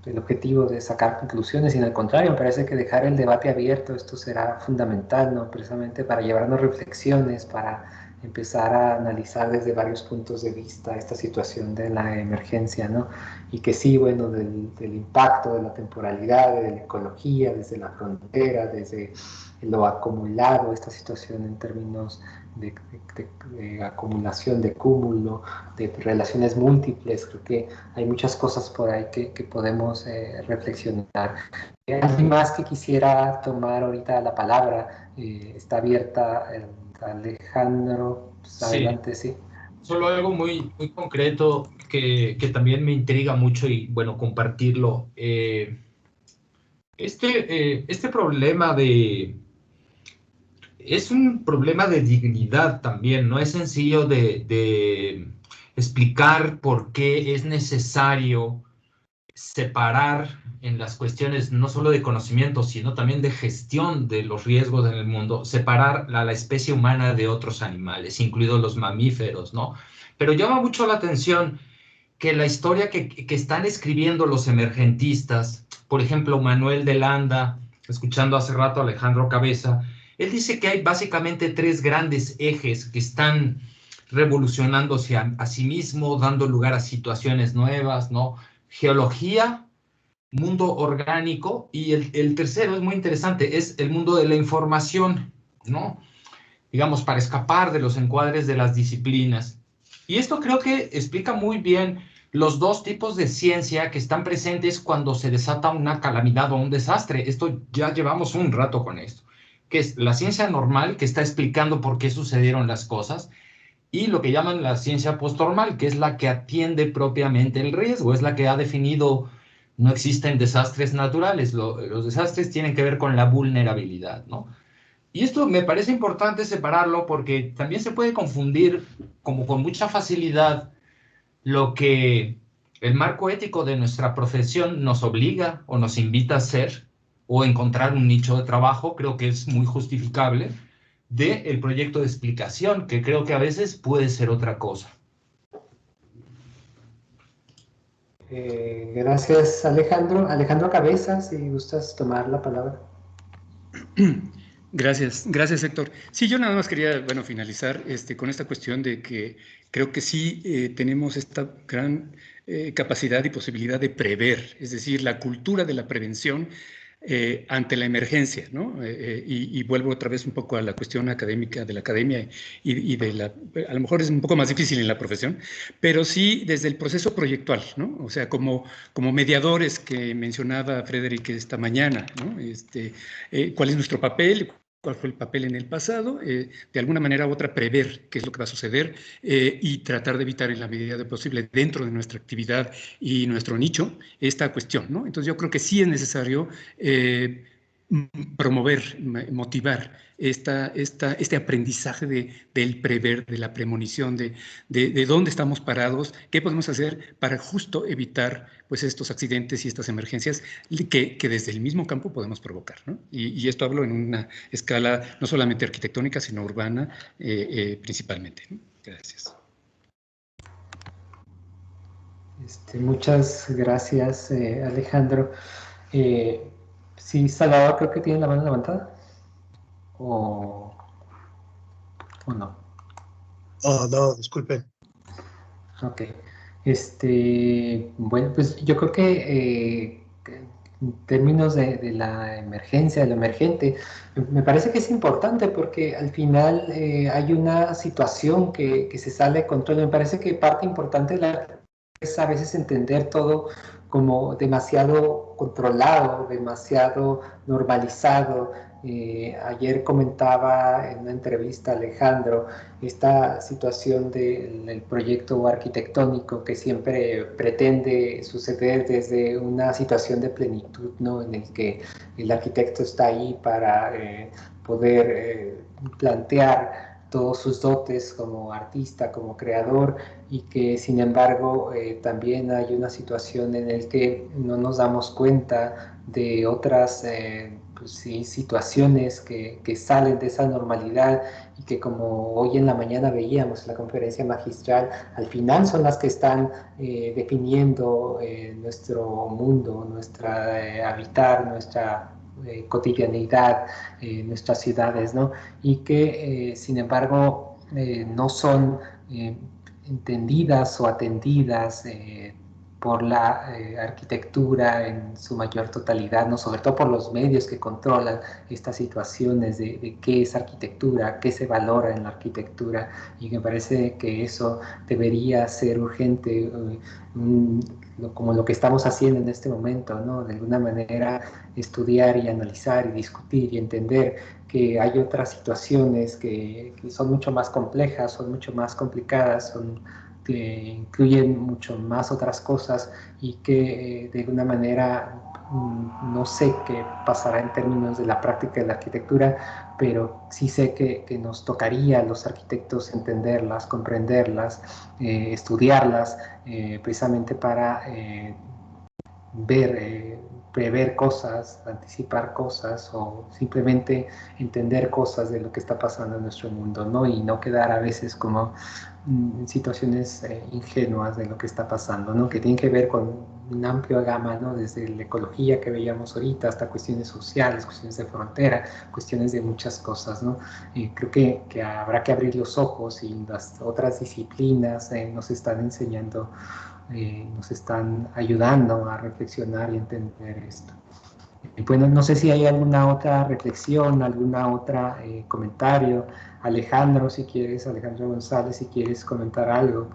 el objetivo de sacar conclusiones, sino al contrario, me parece que dejar el debate abierto, esto será fundamental, ¿no? Precisamente para llevarnos reflexiones, para empezar a analizar desde varios puntos de vista esta situación de la emergencia, ¿no? Y que sí, bueno, del impacto, de la temporalidad, de la ecología, desde la frontera, desde lo acumulado, esta situación en términos de acumulación, de cúmulo, de relaciones múltiples. Creo que hay muchas cosas por ahí que podemos reflexionar. ¿Alguien más que quisiera tomar ahorita la palabra? Está abierta. Alejandro, pues adelante, sí. Solo algo muy, muy concreto que también me intriga mucho y, bueno, compartirlo. Este problema es un problema de dignidad también, no es sencillo de explicar por qué es necesario separar en las cuestiones no solo de conocimiento, sino también de gestión de los riesgos en el mundo, separar a la especie humana de otros animales, incluidos los mamíferos, ¿no? Pero llama mucho la atención que la historia que están escribiendo los emergentistas, por ejemplo, Manuel de Landa, escuchando hace rato a Alejandro Cabeza, él dice que hay básicamente tres grandes ejes que están revolucionándose a sí mismo, dando lugar a situaciones nuevas, ¿no? Geología, mundo orgánico, y el tercero es muy interesante, es el mundo de la información, ¿no? Digamos, para escapar de los encuadres de las disciplinas. Y esto creo que explica muy bien los dos tipos de ciencia que están presentes cuando se desata una calamidad o un desastre. Esto ya llevamos un rato con esto, que es la ciencia normal, que está explicando por qué sucedieron las cosas, y lo que llaman la ciencia postnormal, que es la que atiende propiamente el riesgo, es la que ha definido no existen desastres naturales, los desastres tienen que ver con la vulnerabilidad, ¿no? Y esto me parece importante separarlo porque también se puede confundir como con mucha facilidad lo que el marco ético de nuestra profesión nos obliga o nos invita a hacer o encontrar un nicho de trabajo, creo que es muy justificable, del proyecto de explicación, que creo que a veces puede ser otra cosa. Gracias, Alejandro. Alejandro Cabeza, si gustas tomar la palabra. Gracias, Héctor. Sí, yo nada más quería, bueno, finalizar con esta cuestión de que creo que sí tenemos esta gran capacidad y posibilidad de prever, es decir, la cultura de la prevención ante la emergencia, ¿no? Y vuelvo otra vez un poco a la cuestión académica de la academia y a lo mejor es un poco más difícil en la profesión, pero sí desde el proceso proyectual, ¿no? O sea, como mediadores que mencionaba Frederick esta mañana, ¿no? ¿Cuál es nuestro papel? ¿Cuál fue el papel en el pasado? De alguna manera u otra prever qué es lo que va a suceder y tratar de evitar en la medida de posible dentro de nuestra actividad y nuestro nicho esta cuestión, ¿no? Entonces yo creo que sí es necesario promover, motivar este aprendizaje del prever, de la premonición, de dónde estamos parados, qué podemos hacer para justo evitar pues, estos accidentes y estas emergencias que desde el mismo campo podemos provocar, ¿no? Y esto hablo en una escala no solamente arquitectónica, sino urbana principalmente, ¿no? Gracias. Muchas gracias, Alejandro. Sí, Salvador, creo que tiene la mano levantada. ¿O no? Oh, no, disculpen. Ok. Bueno, pues yo creo que en términos de la emergencia, de lo emergente, me parece que es importante porque al final hay una situación que se sale de control. Me parece que parte importante de la es a veces entender todo como demasiado controlado, demasiado normalizado. Ayer comentaba en una entrevista Alejandro esta situación del proyecto arquitectónico que siempre pretende suceder desde una situación de plenitud, ¿no? En el que el arquitecto está ahí para poder plantear todos sus dotes como artista, como creador, y que sin embargo también hay una situación en la que no nos damos cuenta de otras pues sí, situaciones que salen de esa normalidad y que, como hoy en la mañana veíamos en la conferencia magistral, al final son las que están definiendo nuestro mundo, nuestra habitar, nuestra cotidianidad, nuestras ciudades, ¿no? Y que sin embargo no son entendidas o atendidas por la arquitectura en su mayor totalidad, ¿no? Sobre todo por los medios que controlan estas situaciones de qué es arquitectura, qué se valora en la arquitectura, y me parece que eso debería ser urgente, como lo que estamos haciendo en este momento, ¿no? De alguna manera estudiar y analizar y discutir y entender que hay otras situaciones que son mucho más complejas, son mucho más complicadas, que incluyen mucho más otras cosas, y que de alguna manera no sé qué pasará en términos de la práctica de la arquitectura, pero sí sé que nos tocaría a los arquitectos entenderlas, comprenderlas, estudiarlas, precisamente para ver, prever cosas, anticipar cosas, o simplemente entender cosas de lo que está pasando en nuestro mundo, ¿no? Y no quedar a veces como situaciones ingenuas de lo que está pasando, ¿no? Que tienen que ver con una amplia gama, ¿no? Desde la ecología que veíamos ahorita hasta cuestiones sociales, cuestiones de frontera, cuestiones de muchas cosas, ¿no? Creo que habrá que abrir los ojos, y las otras disciplinas nos están enseñando, nos están ayudando a reflexionar y entender esto. Bueno, no sé si hay alguna otra reflexión, alguna otra comentario. Alejandro, si quieres, Alejandro González, si quieres comentar algo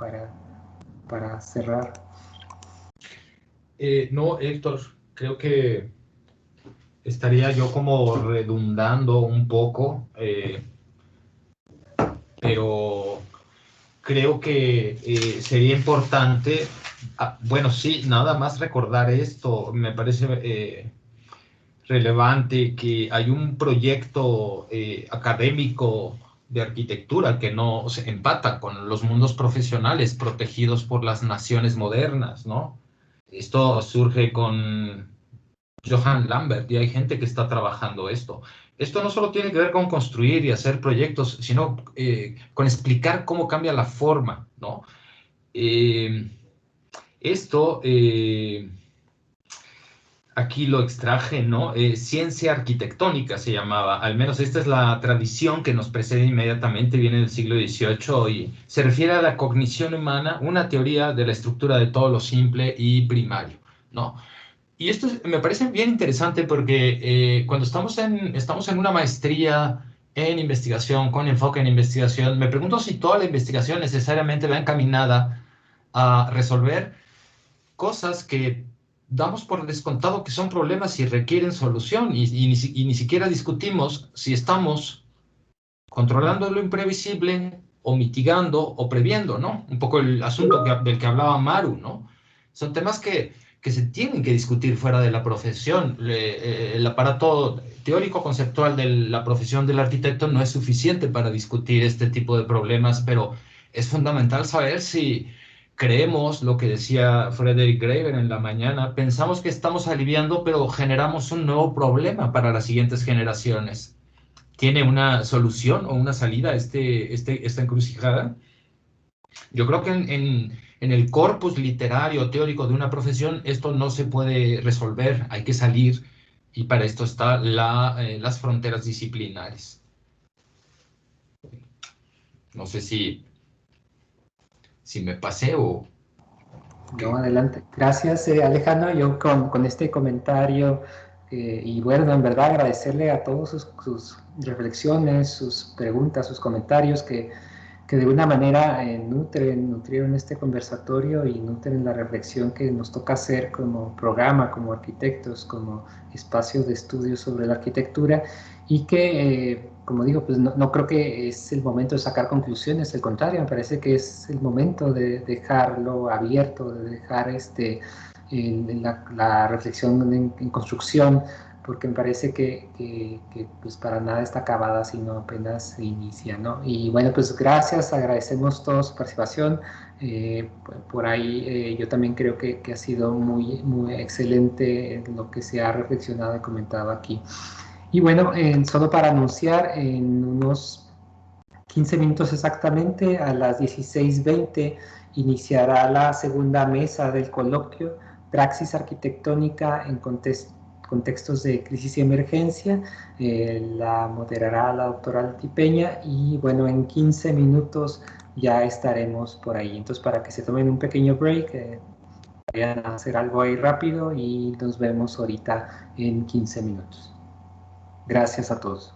para cerrar. No, Héctor, creo que estaría yo como redundando un poco, pero creo que sería importante, bueno, sí, nada más recordar esto, me parece relevante que hay un proyecto académico de arquitectura que no se empata con los mundos profesionales protegidos por las naciones modernas, ¿no? Esto surge con Johan Lambert y hay gente que está trabajando esto. Esto no solo tiene que ver con construir y hacer proyectos, sino con explicar cómo cambia la forma, ¿no? Esto aquí lo extraje, ¿no? Ciencia arquitectónica se llamaba, al menos esta es la tradición que nos precede inmediatamente, viene del siglo XVIII y se refiere a la cognición humana, una teoría de la estructura de todo lo simple y primario, ¿no? Y esto me parece bien interesante porque cuando estamos en una maestría en investigación, con enfoque en investigación, me pregunto si toda la investigación necesariamente va encaminada a resolver cosas que damos por descontado que son problemas y requieren solución, y ni siquiera discutimos si estamos controlando lo imprevisible o mitigando o previendo, ¿no? Un poco el asunto del que hablaba Maru, ¿no? Son temas que se tienen que discutir fuera de la profesión. El aparato teórico conceptual de la profesión del arquitecto no es suficiente para discutir este tipo de problemas, pero es fundamental saber si creemos lo que decía Frederick Graeber en la mañana, pensamos que estamos aliviando, pero generamos un nuevo problema para las siguientes generaciones. ¿Tiene una solución o una salida esta encrucijada? Yo creo que en el corpus literario teórico de una profesión esto no se puede resolver, hay que salir, y para esto están las fronteras disciplinares. No sé si me pasé o... No, adelante. Gracias, Alejandro. Yo con este comentario, y bueno, en verdad agradecerle a todos sus reflexiones, sus preguntas, sus comentarios, que que de alguna manera nutrieron este conversatorio y nutren la reflexión que nos toca hacer como programa, como arquitectos, como espacio de estudio sobre la arquitectura, y que, como digo, pues no creo que es el momento de sacar conclusiones, al contrario, me parece que es el momento de dejarlo abierto, de dejar la reflexión en construcción, porque me parece que pues para nada está acabada, sino apenas se inicia, ¿no? Y bueno, pues gracias, agradecemos toda su participación. Por ahí yo también creo que ha sido muy, muy excelente lo que se ha reflexionado y comentado aquí. Y bueno, solo para anunciar, en unos 15 minutos exactamente, a las 16:20, iniciará la segunda mesa del coloquio Praxis Arquitectónica en contextos de crisis y emergencia. La moderará la doctora Altipeña y bueno, en 15 minutos ya estaremos por ahí. Entonces, para que se tomen un pequeño break, vayan a hacer algo ahí rápido y nos vemos ahorita en 15 minutos. Gracias a todos.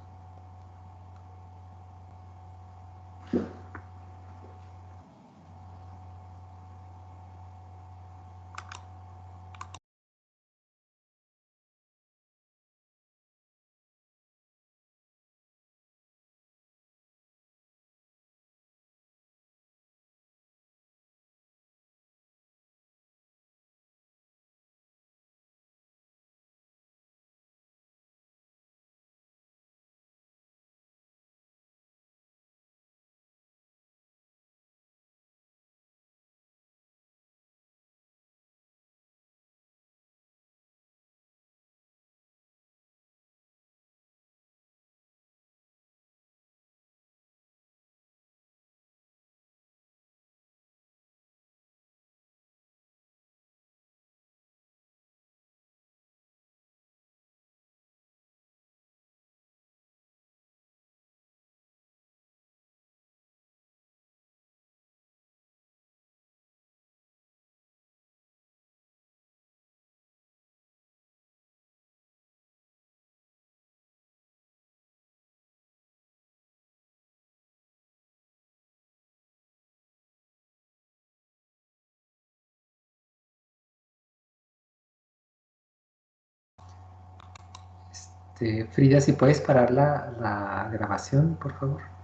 Frida, si puedes parar la grabación, por favor.